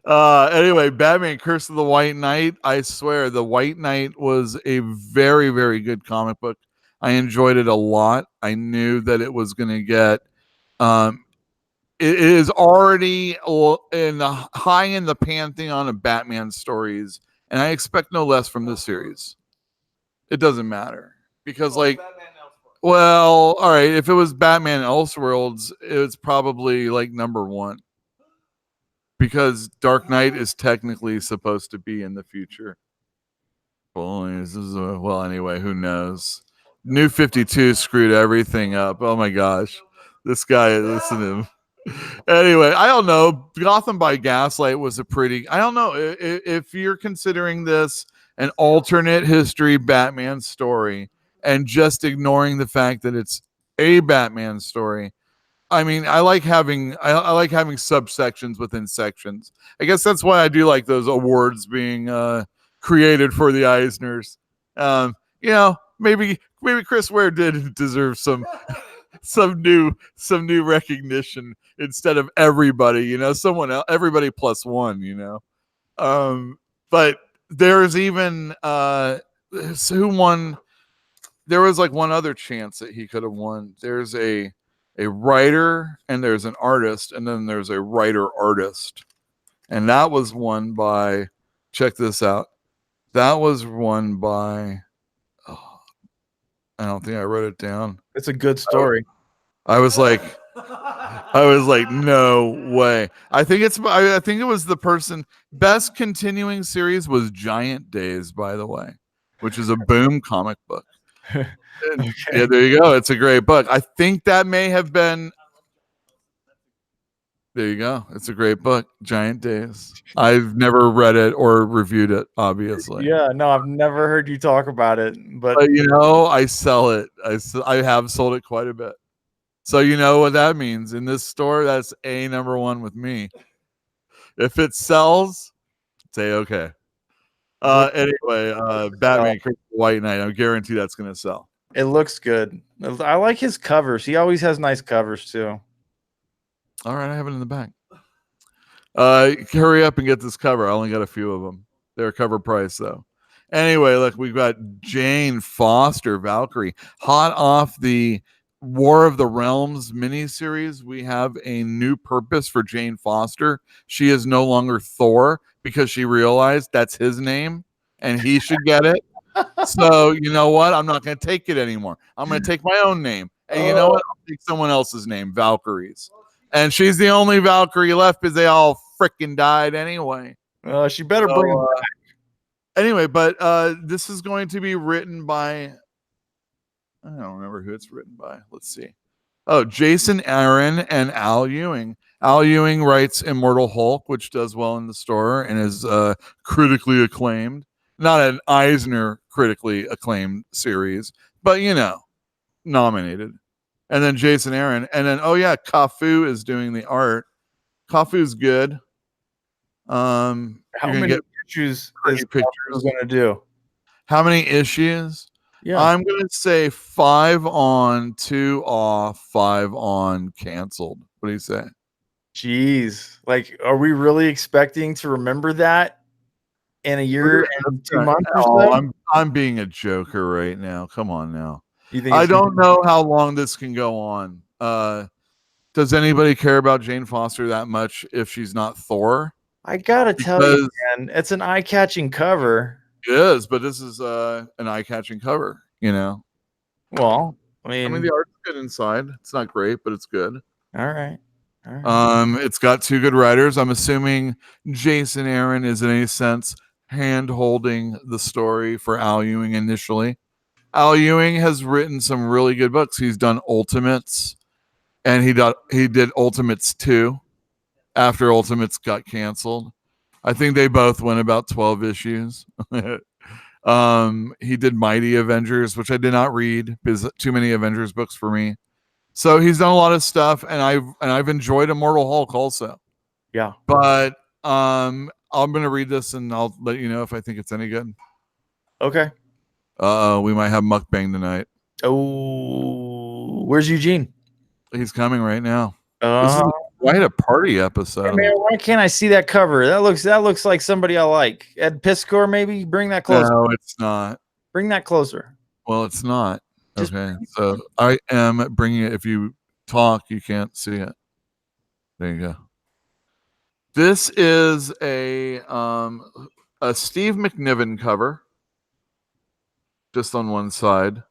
S1: Anyway, Batman: Curse of the White Knight. I swear, the White Knight was a very, very good comic book. I enjoyed it a lot. I knew that it was going to get. It is already in the high in the pantheon of Batman stories, and I expect no less from this series. It doesn't matter because, like, well, all right, if it was Batman Elseworlds, it's probably like number one because Dark Knight is technically supposed to be in the future. Well, anyway, who knows? New 52 screwed everything up. Oh my gosh, this guy, listen to him. Anyway, I don't know. Gotham by Gaslight was a pretty. I don't know if you're considering this an alternate history Batman story and just ignoring the fact that it's a Batman story. I mean, I like having subsections within sections. I guess that's why I do like those awards being created for the Eisners. Maybe Chris Ware did deserve some new recognition instead of everybody, someone else, everybody plus one. But there's even who won. There was like one other chance that he could have won. There's a writer and there's an artist, and then there's a writer artist, and that was won by. Check this out. That was won by. Oh, I don't think I wrote it down.
S2: It's a good story.
S1: I was like, no way. I think it was the person. Best continuing series was Giant Days, by the way, which is a Boom comic book.
S2: Okay.
S1: Yeah, there you go. It's a great book. I think that may have been. There you go. It's a great book, Giant Days. I've never read it or reviewed it, obviously.
S2: Yeah, no, I've never heard you talk about it, but
S1: I sell it. I have sold it quite a bit. So you know what that means in this store. That's a number one with me. If it sells, say okay. Anyway, Batman: Curse of the White Knight. I guarantee that's going to sell.
S2: it looks good. I like his covers. He always has nice covers too.
S1: All right, I have it in the back. Hurry up and get this cover. I only got a few of them. They're cover price though. Anyway, look, we've got Jane Foster, Valkyrie, hot off the War of the Realms miniseries. We have a new purpose for Jane Foster. She is no longer Thor because she realized that's his name and he should get it. So you know what? I'm not going to take it anymore. I'm going to take my own name. And you know what? I'll take someone else's name, Valkyrie's. And she's the only Valkyrie left because they all freaking died anyway.
S2: She better bring him back.
S1: Anyway, but this is going to be written by. I don't remember who it's written by. Let's see. Oh, Jason Aaron and Al Ewing. Al Ewing writes Immortal Hulk, which does well in the store and is critically acclaimed. Not an Eisner critically acclaimed series, but nominated. And then Jason Aaron. And then, Kafu is doing the art. Kafu's good.
S2: How many issues is
S1: pictures
S2: going to do?
S1: How many issues?
S2: Yeah.
S1: I'm going to say 5 on, 2 off, 5 on, canceled. What do you say?
S2: Jeez. Like, are we really expecting to remember that in a year and 2 months or so?
S1: I'm being a joker right now. Come on now.
S2: You think
S1: I don't know how long this can go on. Does anybody care about Jane Foster that much if she's not Thor?
S2: I gotta tell you, man, it's an eye-catching cover.
S1: It is, but this is an eye-catching cover,
S2: Well, I mean
S1: the art's good inside. It's not great, but it's good.
S2: All right.
S1: It's got 2 good writers. I'm assuming Jason Aaron is in any sense hand-holding the story for Al Ewing initially. Al Ewing has written some really good books. He's done Ultimates, and he did Ultimates 2 after Ultimates got canceled. I think they both went about 12 issues. He did Mighty Avengers, which I did not read because too many Avengers books for me. So he's done a lot of stuff, and I've enjoyed Immortal Hulk also.
S2: Yeah.
S1: But I'm gonna read this and I'll let you know if I think it's any good.
S2: Okay.
S1: We might have mukbang tonight.
S2: Oh, where's Eugene?
S1: He's coming right now. This is
S2: Uh,
S1: quite a party episode.
S2: Hey, man, why can't I see that cover? That looks like somebody I like. Ed Piskor, maybe bring that closer.
S1: No, it's not.
S2: Bring that closer.
S1: Well, it's not.
S2: Just
S1: Okay, so I am bringing it. If you talk, you can't see it. There you go. This is a Steve McNiven cover. Just on one side,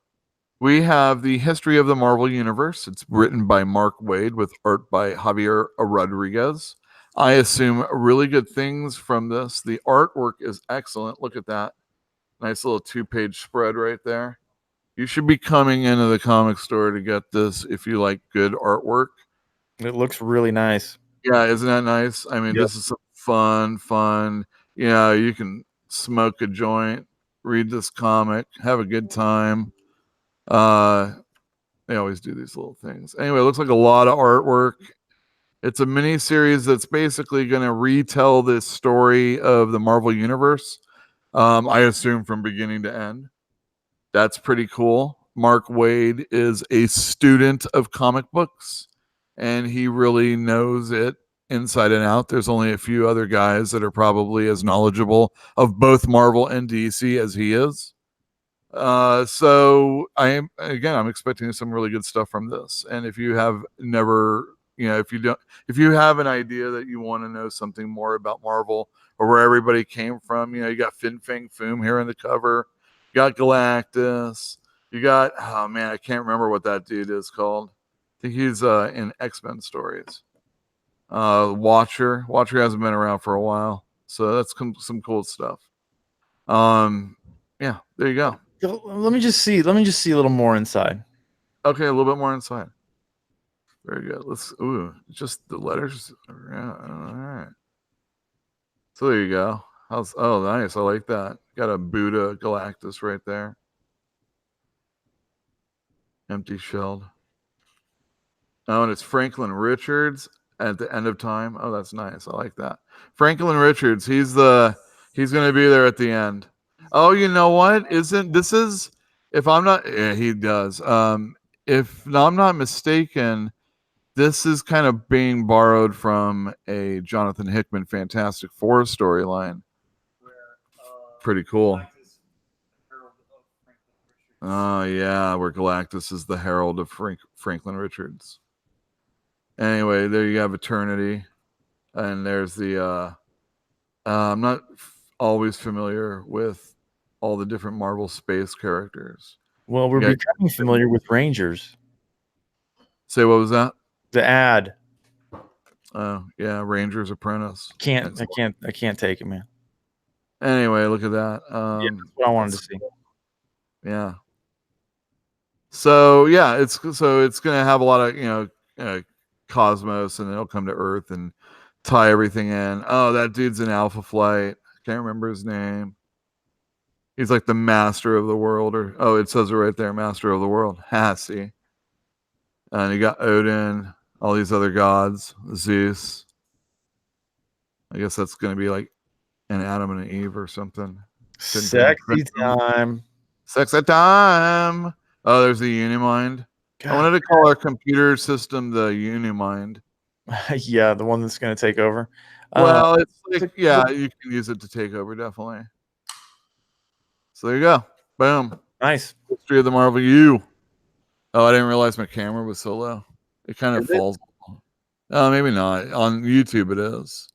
S1: we have the history of the Marvel Universe. It's written by Mark Waid with art by Javier Rodriguez. I assume really good things from this. The artwork is excellent. Look at that. Nice little 2-page spread right there. You should be coming into the comic store to get this if you like good artwork.
S2: It looks really nice.
S1: Yeah, isn't that nice? I mean, This is some fun. Yeah, you can smoke a joint, read this comic, have a good time. They always do these little things. Anyway, it looks like a lot of artwork. It's a mini series that's basically going to retell this story of the Marvel Universe. I assume from beginning to end. That's pretty cool. Mark Waid is a student of comic books, and he really knows it inside and out. There's only a few other guys that are probably as knowledgeable of both Marvel and DC as he is. So I'm expecting some really good stuff from this. And if you have never, if you have an idea that you want to know something more about Marvel or where everybody came from, you got Fin Fang Foom here in the cover, you got Galactus, you got, oh man, I can't remember what that dude is called. I think he's in X-Men stories. Watcher hasn't been around for a while, so that's some cool stuff. Yeah, there you go.
S2: Let me just see a little more inside.
S1: Okay, a little bit more inside. Very good. Just the letters. Yeah, all right. So there you go. Nice. I like that. Got a Buddha Galactus right there. Empty shelled. Oh, and it's Franklin Richards at the end of time. Oh, that's nice. I like that. Franklin Richards. He's going to be there at the end. Oh, you know what? If I'm not, yeah, he does. If I'm not mistaken, this is kind of being borrowed from a Jonathan Hickman Fantastic Four storyline. Pretty cool. Oh, yeah, where Galactus is the herald of Franklin Richards. Anyway, there you have Eternity. And there's the, I'm not always familiar with all the different Marvel space characters.
S2: Well, we're becoming familiar with Rangers.
S1: Say, what was that?
S2: The ad.
S1: Oh, yeah, Ranger's Apprentice.
S2: I can't take it, man.
S1: Anyway, look at that.
S2: That's what I wanted to see.
S1: Yeah. So yeah, it's gonna have a lot of cosmos, and it'll come to Earth and tie everything in. Oh, that dude's in Alpha Flight. Can't remember his name. He's like the master of the world, it says it right there, master of the world. See. And you got Odin, all these other gods, Zeus. I guess that's gonna be like an Adam and an Eve or something.
S2: Sexy time.
S1: Sexy time. Oh, there's the Unimind. I wanted to call our computer system the Unimind.
S2: Yeah, the one that's going to take over.
S1: Well, it's like, yeah, you can use it to take over, definitely. So there you go. Boom.
S2: Nice.
S1: History of the Marvel U. Oh, I didn't realize my camera was so low. It kind of falls. Oh, maybe not. On YouTube, it is.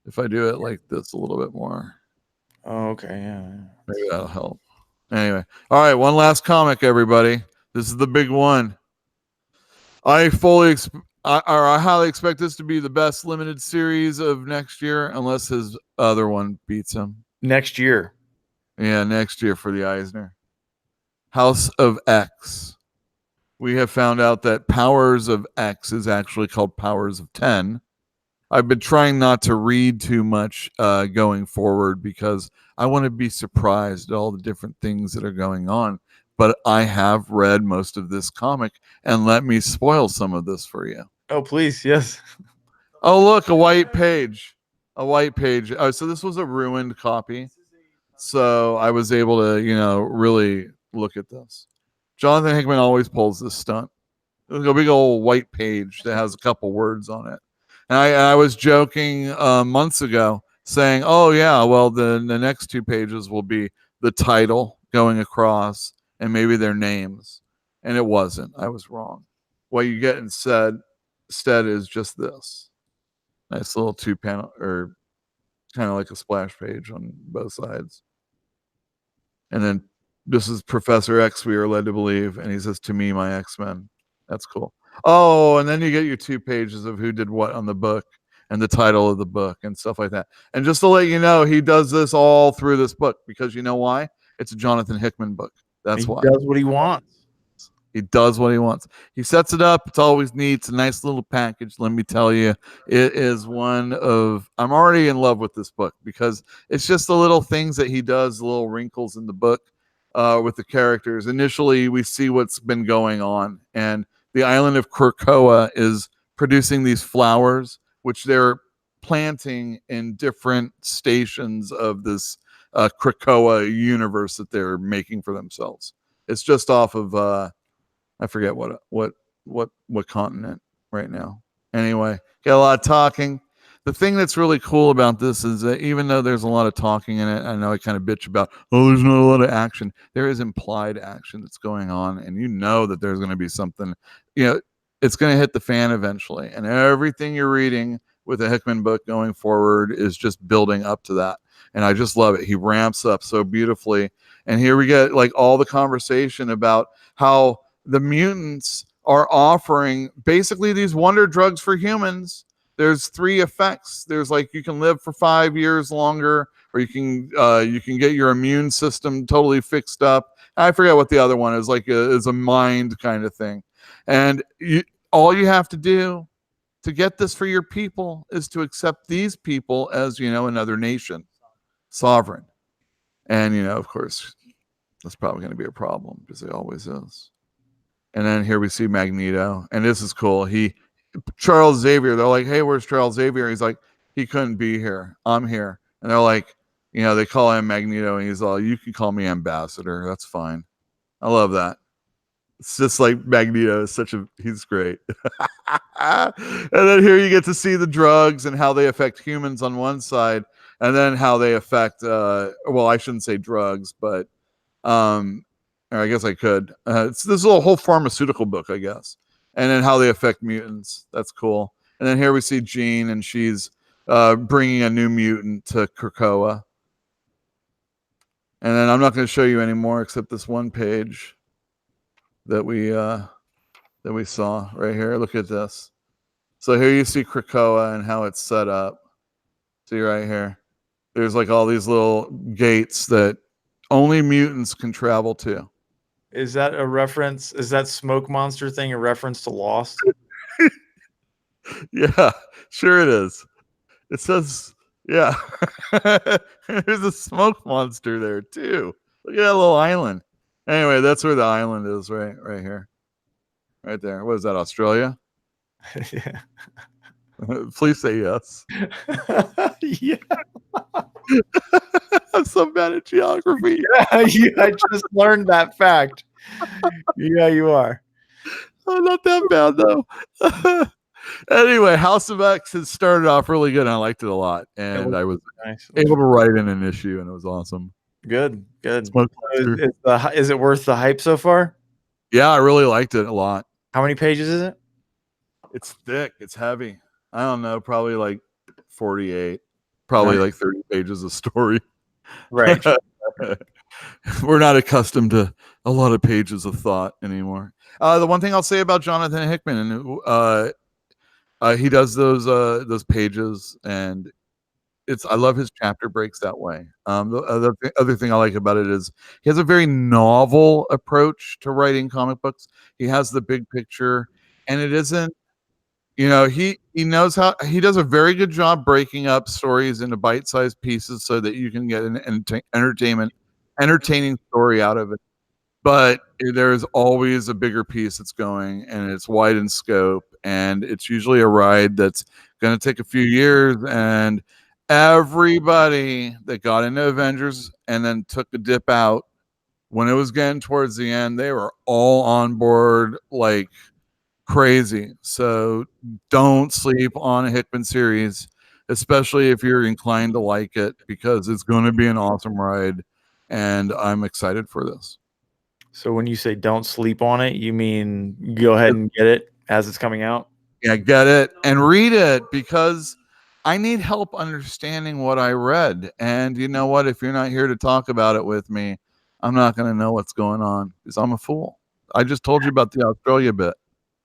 S1: If I do it like this a little bit more.
S2: Oh, okay. Yeah.
S1: Maybe that'll help. Anyway. All right. One last comic, everybody. This is the big one. I highly expect this to be the best limited series of next year, unless his other one beats him.
S2: Next year.
S1: Yeah, next year for the Eisner. House of X. We have found out that Powers of X is actually called Powers of 10. I've been trying not to read too much going forward because I want to be surprised at all the different things that are going on. But I have read most of this comic, and let me spoil some of this for you.
S2: Oh, please, yes.
S1: Oh, look, a white page. A white page. Oh, so this was a ruined copy. So I was able to, really look at this. Jonathan Hickman always pulls this stunt. There's a big old white page that has a couple words on it. And I was joking months ago saying, oh, yeah, well, the next 2 pages will be the title going across and maybe their names. And it wasn't. I was wrong. What you get instead is just this. Nice little 2-panel, or kind of like a splash page on both sides. And then this is Professor X, we are led to believe. And he says, to me, my X-Men. That's cool. Oh, and then you get your 2 pages of who did what on the book and the title of the book and stuff like that. And just to let you know, he does this all through this book because you know why? It's a Jonathan Hickman book. That's why.
S2: He does what he wants.
S1: He does what he wants. He sets it up. It's always neat. It's a nice little package. Let me tell you, it is one of, I'm already in love with this book because it's just the little things that he does, the little wrinkles in the book with the characters. Initially, we see what's been going on, and the island of Krakoa is producing these flowers, which they're planting in different stations of this Krakoa universe that they're making for themselves. It's just off of I forget what continent right now. Anyway, got a lot of talking. The thing that's really cool about this is that even though there's a lot of talking in it, I know I kind of bitch about, oh, there's not a lot of action. There is implied action that's going on, and you know that there's going to be something, it's going to hit the fan eventually. And everything you're reading with a Hickman book going forward is just building up to that. And I just love it. He ramps up so beautifully. And here we get like all the conversation about how the mutants are offering basically these wonder drugs for humans. There's 3 effects. There's like you can live for 5 years longer, or you can get your immune system totally fixed up. I forget what the other one is, like is a mind kind of thing. And all you have to do to get this for your people is to accept these people as, another nation, sovereign. And, of course, that's probably going to be a problem because it always is. And then here we see Magneto, and this is cool. Charles Xavier, they're like, hey, where's Charles Xavier? He's like, he couldn't be here. I'm here. And they're like, they call him Magneto, and he's all, you can call me Ambassador. That's fine. I love that. It's just like Magneto is he's great. And then here you get to see the drugs and how they affect humans on one side, and then how they affect, well, I shouldn't say drugs, but, or I guess I could. This is a whole pharmaceutical book, I guess. And then how they affect mutants. That's cool. And then here we see Jean, and she's bringing a new mutant to Krakoa. And then I'm not going to show you any more except this one page that we saw right here. Look at this. So here you see Krakoa and how it's set up. See right here. There's like all these little gates that only mutants can travel to.
S2: Is that a reference? Is that smoke monster thing a reference to Lost?
S1: Yeah, sure it is. It says, yeah. There's a smoke monster there too. Look at that little island. Anyway, that's where the island is, right here. Right there. What is that, Australia?
S2: Yeah.
S1: Please say yes.
S2: Yeah.
S1: I'm so bad at geography.
S2: Yeah, I just learned that fact. Yeah, you are.
S1: Oh, not that bad though. Anyway, House of X has started off really good. And I liked it a lot, and I was able to write in an issue, and it was awesome.
S2: Good. Is it worth the hype so far?
S1: Yeah, I really liked it a lot.
S2: How many pages is it?
S1: It's thick. It's heavy. I don't know, probably like 48. Probably like 30 pages of story.
S2: Right.
S1: We're not accustomed to a lot of pages of thought anymore. The one thing I'll say about Jonathan Hickman, and he does those pages, and I love his chapter breaks that way. The other thing I like about it is he has a very novel approach to writing comic books. He has the big picture, and it isn't. He knows how he does a very good job breaking up stories into bite-sized pieces so that you can get an entertaining story out of it. But there's always a bigger piece that's going, and it's wide in scope, and it's usually a ride that's going to take a few years. And everybody that got into Avengers and then took a dip out when it was getting towards the end, they were all on board like crazy. So don't sleep on a Hickman series, especially if you're inclined to like it, because it's going to be an awesome ride, and I'm excited for this.
S2: So when you say don't sleep on it, you mean go ahead and get it as it's coming out?
S1: Yeah, get it and read it, because I need help understanding what I read. And you know what? If you're not here to talk about it with me, I'm not going to know what's going on, because I'm a fool. I just told you about the Australia bit.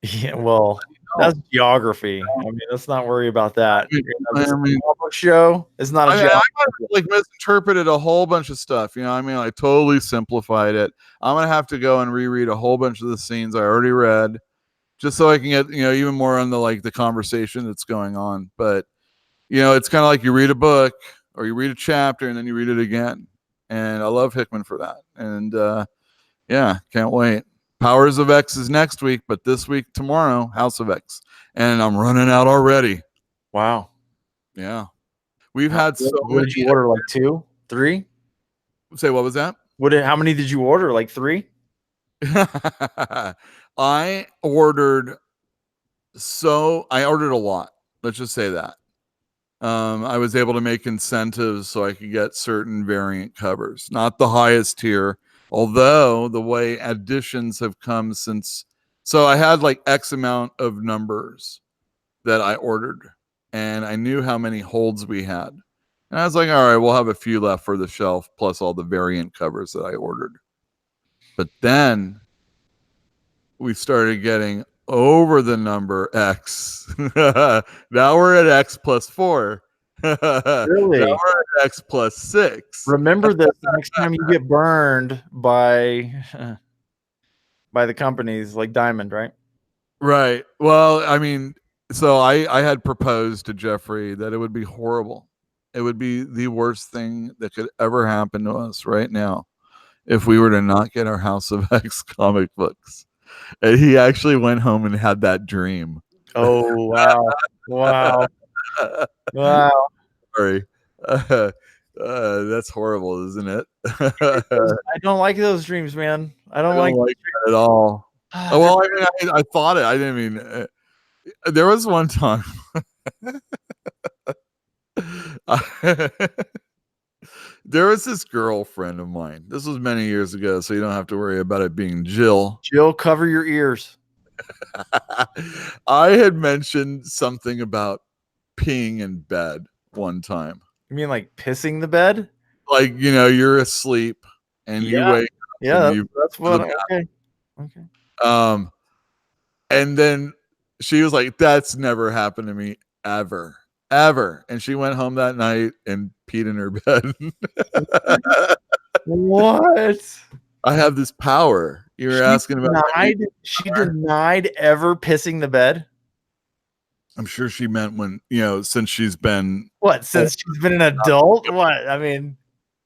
S2: Yeah, well, that's geography. I mean, let's not worry about that. This
S1: I mean,
S2: show is not a
S1: I
S2: geography.
S1: like misinterpreted a whole bunch of stuff. I mean, I totally simplified it. I'm gonna have to go and reread a whole bunch of the scenes I already read, just so I can get even more on the conversation that's going on. But it's kind of like you read a book or you read a chapter and then you read it again. And I love Hickman for that. And yeah, can't wait. Powers of X is next week, but this week, tomorrow, House of X. And I'm running out already.
S2: Wow.
S1: Yeah. We've had so
S2: What
S1: many.
S2: did you order? Like 2, 3?
S1: Say, what was that?
S2: How many did you order? Like 3?
S1: I ordered a lot. Let's just say that. I was able to make incentives so I could get certain variant covers, not the highest tier, although the way additions have come since. So I had like X amount of numbers that I ordered, and I knew how many holds we had. And I was like, all right, we'll have a few left for the shelf, plus all the variant covers that I ordered. But then we started getting over the number X. Now we're at X plus 4.
S2: Really?
S1: Now we're at X plus 6.
S2: Remember this the next time you get burned by the companies like Diamond, right?
S1: Right. Well, I mean, so I had proposed to Jeffrey that it would be horrible. It would be the worst thing that could ever happen to us right now if we were to not get our House of X comic books. And he actually went home and had that dream.
S2: Oh, wow. Wow. Wow.
S1: Sorry. That's horrible, isn't it?
S2: I don't like those dreams, man. I don't like
S1: that at all. Well, I mean, I thought it. I didn't mean. There was one time. There was this girlfriend of mine. This was many years ago, so you don't have to worry about it being Jill.
S2: Jill, cover your ears.
S1: I had mentioned something about peeing in bed one time.
S2: You mean like pissing the bed?
S1: Like, you're asleep and you wake up.
S2: Yeah,
S1: and
S2: that's what. Okay.
S1: And then she was like, "That's never happened to me ever." And she went home that night and peed in her bed.
S2: What?
S1: I have this power. You were asking about.
S2: She denied ever pissing the bed.
S1: I'm sure she meant when, since she's been.
S2: What? Since she's been an adult? What? I mean.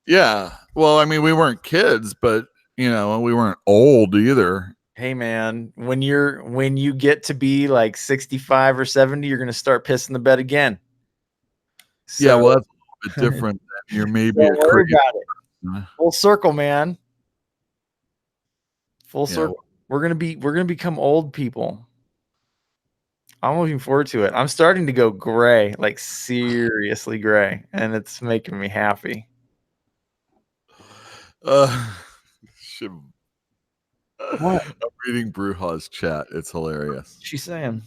S1: Yeah. Well, I mean, we weren't kids, but we weren't old either.
S2: Hey man, when you get to be like 65 or 70, you're gonna start pissing the bed again. So,
S1: yeah, well, that's a bit different. You're maybe
S2: don't worry about it.
S1: it.
S2: Full circle, man. Full circle. We're gonna become old people. I'm looking forward to it. I'm starting to go gray, like seriously gray, and it's making me happy. What?
S1: I'm reading Bruja's chat. It's hilarious.
S2: What's she saying?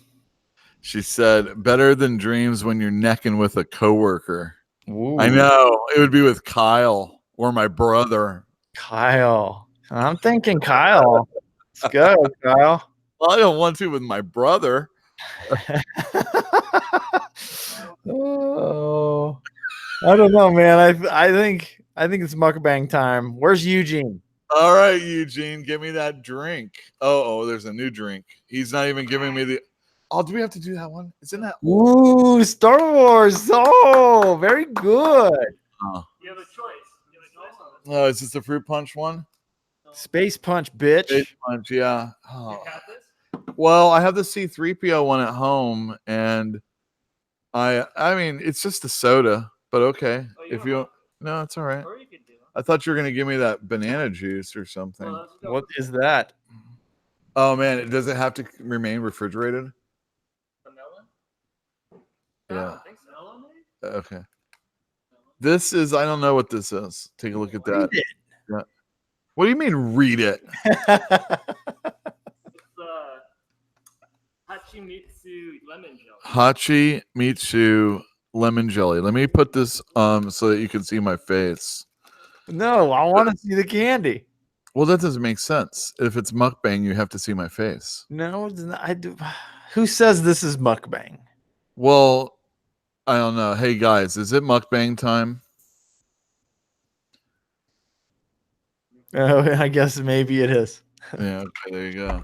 S1: She said, "Better than dreams when you're necking with a coworker."
S2: Ooh.
S1: I know. It would be with Kyle or my brother.
S2: Kyle. I'm thinking Kyle. Let's go, Kyle.
S1: Well, I don't want to with my brother.
S2: Oh. I don't know, man. I think it's mukbang time. Where's Eugene?
S1: All right, Eugene, give me that drink. Oh, there's a new drink. He's not even giving me the. Oh, do we have to do that one? Isn't that?
S2: Ooh, Star Wars. Oh, very good.
S1: Oh,
S4: You have a choice. You have a choice on this.
S1: oh, is this the fruit punch one?
S2: Space Punch, bitch.
S1: Space punch, yeah.
S4: You
S1: Oh.
S4: have this?
S1: Well, I have the C3PO one at home, and I mean, it's just a soda, but okay.
S4: Oh,
S1: If
S4: don't
S1: you
S4: have to.
S1: no, it's all right.
S4: Or you can do it.
S1: I thought you were gonna give me that banana juice or something.
S4: Well, let's go
S2: What
S4: with
S2: is that?
S1: Oh man, does it have to remain refrigerated?
S4: the melon. I
S1: Yeah.
S4: don't think so. Melon?
S1: Okay. This is I don't know what this is. Take a look at that.
S2: Read
S1: Yeah. What do you mean read it?
S2: it.
S4: It's Hachimitsu lemon jelly.
S1: Hachi Mitsu lemon jelly. Let me put this so that you can see my face.
S2: No, I want to see the candy.
S1: Well, that doesn't make sense. If it's mukbang, you have to see my face.
S2: No, it's not, I do. Who says this is mukbang?
S1: Well, I don't know. Hey guys, is it mukbang time?
S2: Oh, I guess maybe it is.
S1: Yeah, okay, there you go.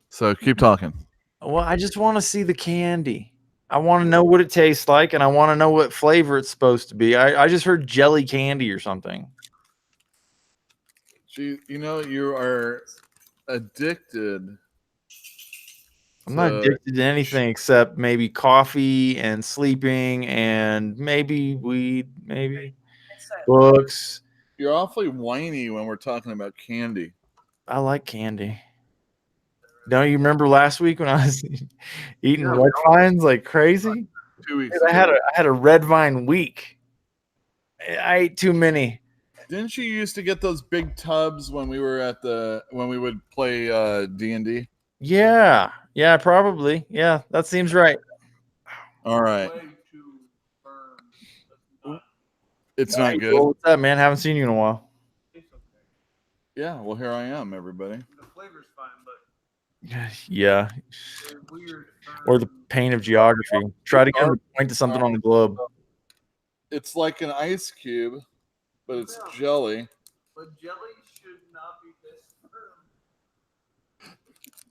S1: So keep talking.
S2: Well, I just want to see the candy. I want to know what it tastes like, and I want to know what flavor it's supposed to be. I just heard jelly candy or something.
S1: You know, you are addicted.
S2: I'm not addicted to anything except maybe coffee and sleeping and maybe weed, maybe books.
S1: You're awfully whiny when we're talking about candy.
S2: I like candy. Don't you remember last week when I was eating red vines like crazy?
S1: 2 weeks.
S2: Dude, I had a red vine week. I ate too many.
S1: Didn't you used to get those big tubs when we were when we would play D&D?
S2: Yeah, probably. Yeah, that seems right.
S1: All right.
S3: Way too firm.
S1: It's not
S2: Hey,
S1: good.
S2: Joel, what's up, man? Haven't seen you in a while.
S3: Tastes okay.
S1: Yeah, well here I am, everybody.
S3: The flavor's fine, but
S2: Yeah,
S3: they're weird.
S2: or the
S3: firm-
S2: pain of geography. Try to get him to point to something on the globe.
S1: It's like an ice cube, but it's jelly.
S3: But jelly should not be this firm.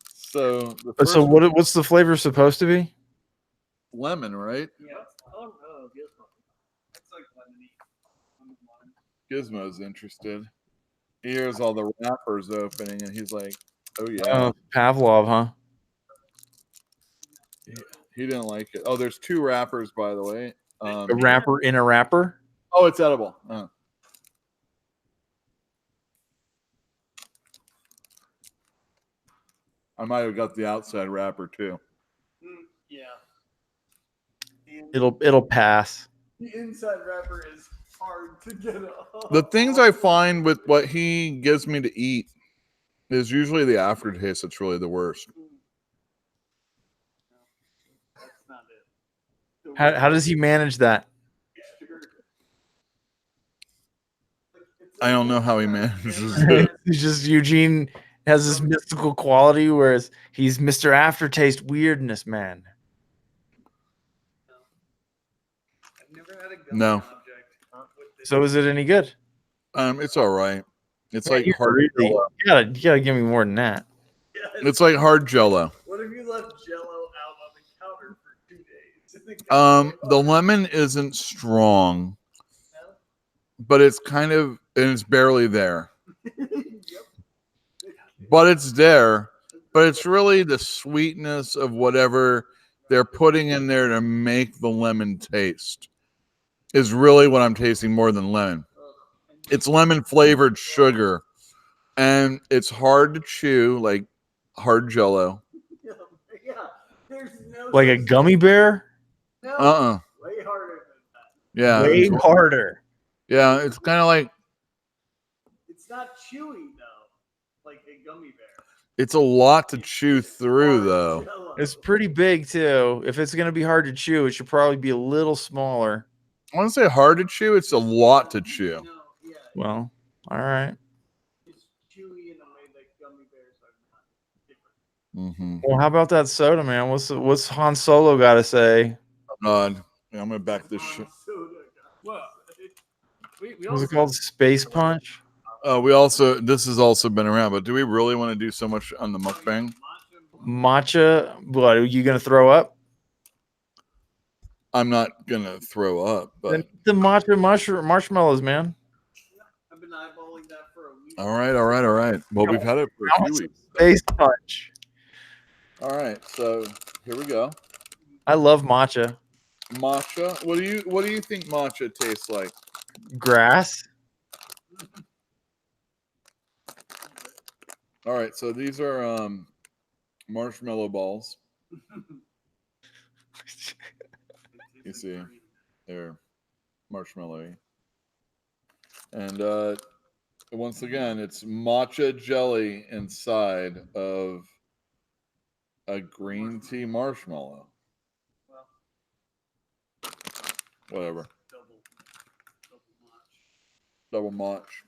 S1: So the
S2: But so
S1: first
S2: what's the flavor supposed to be?
S1: lemon, right?
S4: Yeah. Oh no, Gizmo.
S3: It's like lemony. Lemon lime.
S1: Gizmo's interested. He hears all the wrappers opening, and he's like, "Oh yeah."
S2: Oh, Pavlov, huh?
S1: He didn't like it. Oh, there's 2 wrappers, by the way.
S2: A wrapper in a wrapper?
S1: Oh, it's edible. Oh. I might have got the outside wrapper too.
S4: Yeah.
S2: It'll pass.
S3: The inside wrapper is hard to get off.
S1: The things I find with what he gives me to eat is usually the aftertaste that's really the worst.
S3: That's not it.
S2: How does he manage that?
S1: I don't know how he manages it.
S2: He's just Eugene has this mystical quality, whereas he's Mr. Aftertaste Weirdness Man.
S3: I've never had a gummy
S1: No.
S3: object.
S2: So is it any good?
S1: It's all right. It's
S2: Man,
S1: like
S2: you're
S1: hard
S2: really-
S1: jello.
S2: you gotta give me more than that.
S1: It's like hard jello.
S3: What if you left Jello out on the counter for 2 days?
S1: The lemon isn't strong, but it's kind of and it's barely there. But it's there. But it's really the sweetness of whatever they're putting in there to make the lemon taste is really what I'm tasting more than lemon. It's lemon flavored sugar, and it's hard to chew, like hard jello.
S3: Yeah, there's no
S2: Like a
S3: such-
S2: gummy bear?
S3: No, way harder than that.
S1: Yeah,
S2: Way
S1: it's,
S2: harder.
S1: yeah. It's kind of like
S3: It's not chewy though, like a gummy bear.
S1: it's a lot to chew through,
S3: Hard
S1: though.
S3: Jell-O.
S2: It's pretty big too. If it's gonna be hard to chew, it should probably be a little smaller.
S1: I want to say hard to chew. It's a lot to chew.
S3: No, yeah,
S2: Well, all right.
S3: it's chewy in a way that gummy bears are not. Different.
S1: Mm-hmm.
S2: Well, how about that soda, man? What's Han Solo got to say?
S1: God, yeah, I'm gonna back this shit.
S3: Soda
S4: Well, we
S2: Was
S4: also
S2: it called Space Punch?
S1: This has also been around, but do we really want to do so much on the mukbang?
S2: Matcha. What are you gonna throw up?
S1: I'm not gonna throw up,
S2: Then
S1: but
S2: the marshmallows, man.
S3: I've been eyeballing that for a week.
S1: all right. Well, we've had it for a few weeks.
S2: Space Punch.
S1: All right, so here we go.
S2: I love matcha.
S1: Matcha. What do you think matcha tastes like?
S2: Grass.
S1: All right, so these are marshmallow balls. You see, they're marshmallowy. And once again, it's matcha jelly inside of a green tea marshmallow. Whatever. Double match.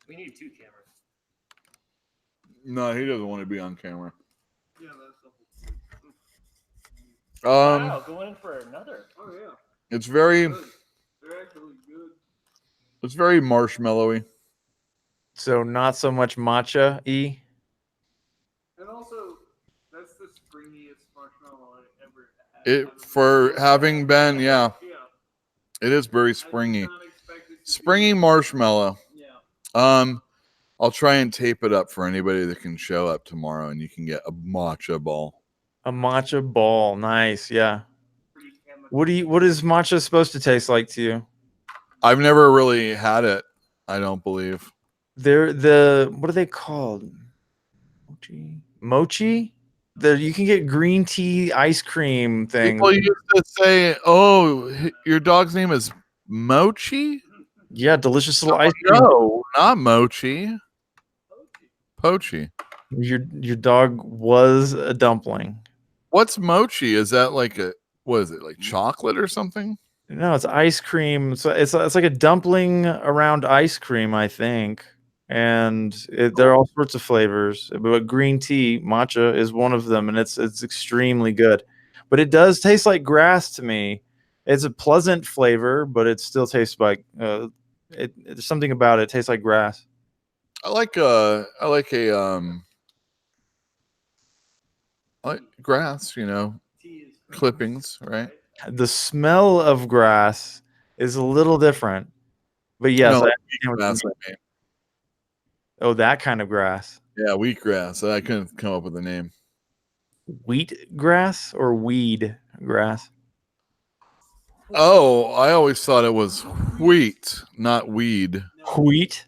S4: we need 2 cameras.
S1: No, he doesn't want to be on camera.
S3: Yeah, that's double.
S4: Wow, going in for another.
S3: Oh yeah.
S1: It's very
S3: Good. They're actually good.
S1: it's very marshmallowy.
S2: So not so much matcha y.
S3: And also, that's the springiest marshmallow I ever had.
S1: It for having been, yeah,
S3: Yeah.
S1: it is very
S3: I did
S1: springy.
S3: not expect it to
S1: Springy
S3: be-
S1: marshmallow.
S3: Yeah.
S1: I'll try and tape it up for anybody that can show up tomorrow, and you can get a matcha ball.
S2: A matcha ball. Nice. Yeah.
S3: Pretty chemical.
S2: What is matcha supposed to taste like to you?
S1: I've never really had it. I don't believe.
S2: They're what are they called? Mochi? You can get green tea ice cream thing.
S1: People used to say, "Oh, your dog's name is Mochi."
S2: Yeah, delicious little ice cream.
S1: No, not Mochi. Pochi.
S2: Your dog was a dumpling.
S1: What's Mochi? Is that like what is it, like chocolate or something?
S2: No, it's ice cream. So it's like a dumpling around ice cream, I think. And there are all sorts of flavors. But green tea matcha is one of them, and it's extremely good. But it does taste like grass to me. It's a pleasant flavor, but it still tastes like there's something about it. It tastes like grass.
S1: I like grass,
S3: Tea is
S1: clippings, right?
S2: The smell of grass is a little different. But yes,
S1: No,
S2: I
S1: like
S2: understand what you
S1: wheatgrass,
S2: mean.
S1: I mean.
S2: Oh, that kind of grass.
S1: Yeah, wheatgrass. I couldn't come up with a name.
S2: Wheat grass or weed grass?
S1: Oh, I always thought it was wheat, not weed.
S2: Wheat.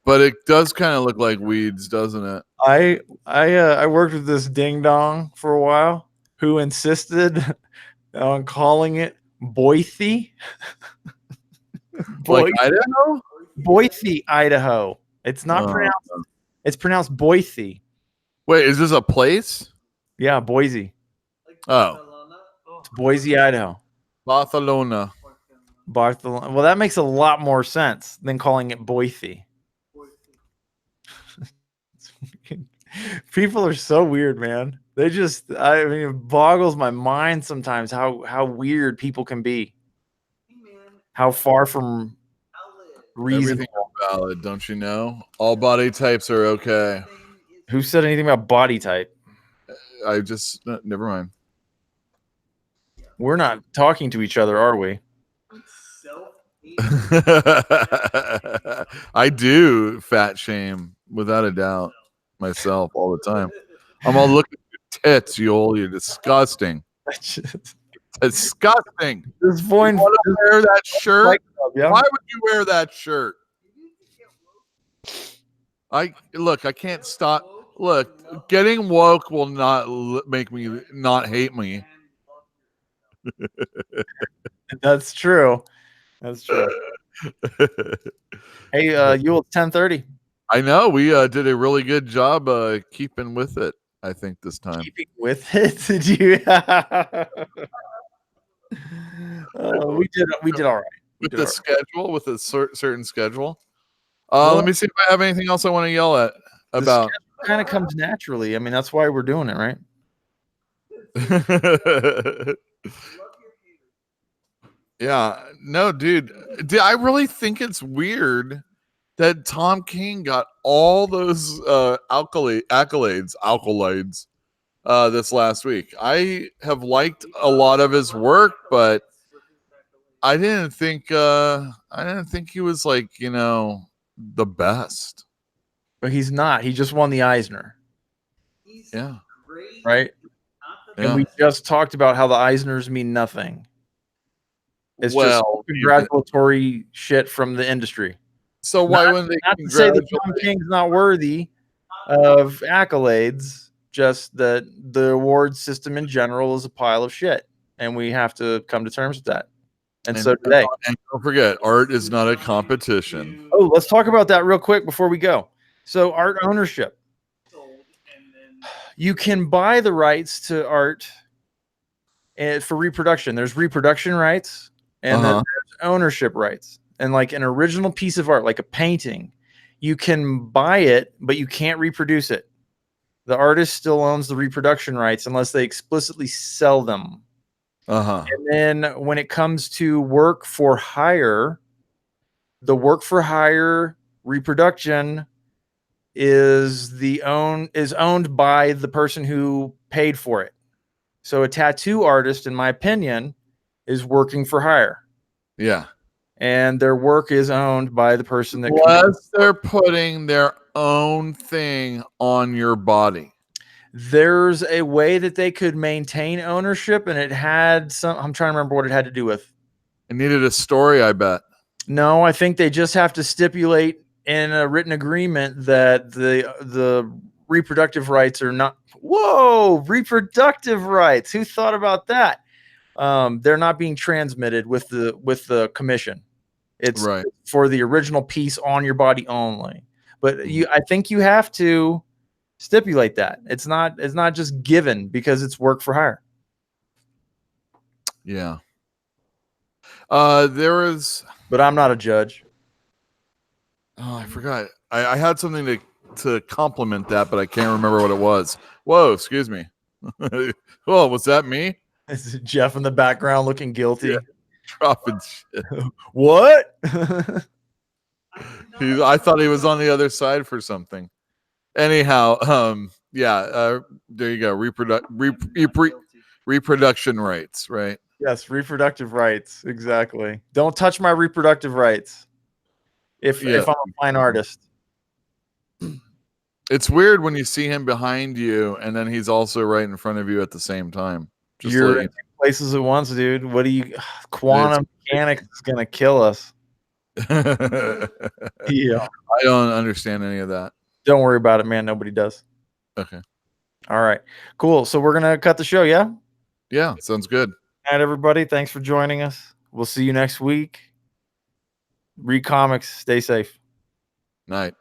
S1: But it does kind of look like weeds, doesn't it?
S2: I worked with this ding dong for a while who insisted on calling it Boise.
S1: Like Idaho?
S2: Boise, Idaho. It's not
S1: Oh.
S2: pronounced. It's pronounced Boise.
S1: Wait, is this a place?
S2: Yeah, Boise.
S3: like
S1: Oh.
S3: Barcelona.
S2: It's Boise, Idaho.
S1: Barcelona.
S2: Barcelona. Well, that makes a lot more sense than calling it Boise. People are so weird, man. I mean, it boggles my mind sometimes how weird people can be.
S3: Hey man,
S2: How far from
S3: outlet.
S2: reasonable.
S1: Everything is valid, don't you know? All body types are okay.
S2: Who said anything about body type?
S1: I just never mind.
S2: We're not talking to each other, are we?
S1: I do fat shame without a doubt myself all the time. I'm all looking at your tits, you're disgusting. Disgusting.
S2: This
S1: You
S2: point,
S1: want to wear that shirt?
S2: yeah.
S1: Why would you wear that shirt? I can't stop. Look, getting woke will not make me not hate me.
S2: That's true. That's true. Hey, Yule, it's 10:30.
S1: I know we did a really good job keeping with it. I think this time.
S2: Keeping with it, did you? We did all right.
S1: With
S2: did
S1: the
S2: all right.
S1: schedule, with a certain schedule.
S2: Well,
S1: Let me see if I have anything else I want to yell at about.
S2: Kind of comes naturally. I mean, that's why we're doing it, right?
S1: Yeah, no, dude. I really think it's weird that Tom King got all those accolades this last week. I have liked a lot of his work, but I didn't think he was like, the best.
S2: But he's not. He just won the Eisner,
S1: Yeah.
S2: right? And
S1: Yeah.
S2: we just talked about how the Eisners mean nothing. It's just
S1: Well,
S2: congratulatory shit from the industry.
S1: so why wouldn't they
S2: Not to say that
S1: congratulate?
S2: Tom King's not worthy of accolades, just that the award system in general is a pile of shit, and we have to come to terms with that. And so today.
S1: And don't forget, art is not a competition.
S2: Oh, let's talk about that real quick before we go. So art ownership. You can buy the rights to art for reproduction. There's reproduction rights and then there's ownership rights. And like an original piece of art, like a painting, you can buy it, but you can't reproduce it. The artist still owns the reproduction rights unless they explicitly sell them. And then when it comes to work for hire, the work for hire reproduction is owned by the person who paid for it. So a tattoo artist, in my opinion, is working for hire.
S1: Yeah.
S2: And their work is owned by the person that
S1: unless they're putting their own thing on your body.
S2: There's a way that they could maintain ownership, and it had some. I'm trying to remember what it had to do with.
S1: It needed a story, I bet.
S2: No, I think they just have to stipulate in a written agreement that the reproductive rights are not. Whoa, reproductive rights. Who thought about that? They're not being transmitted with the commission. It's
S1: right
S2: for the original piece on your body only. But I think you have to stipulate that it's not just given because it's work for hire.
S1: Yeah. There is,
S2: but I'm not a judge.
S1: Oh, I forgot. I had something to compliment that, but I can't remember what it was. Whoa, excuse me. Whoa, was that me?
S2: Is it Jeff in the background looking guilty?
S1: Yeah, dropping shit.
S2: What?
S1: I thought he was on the other side for something. Anyhow, there you go. Reproduction rights, right?
S2: Yes, reproductive rights. Exactly. Don't touch my reproductive rights. If I'm a fine artist.
S1: It's weird when you see him behind you and then he's also right in front of you at the same time.
S2: You're in places at once, dude. What do you quantum mechanics is gonna kill us. Yeah.
S1: I don't understand any of that.
S2: Don't worry about it, man. Nobody does.
S1: Okay.
S2: All right. Cool. So we're gonna cut the show, yeah?
S1: Yeah, sounds good.
S2: All right, everybody. Thanks for joining us. We'll see you next week. Read comics. Stay safe.
S1: Night.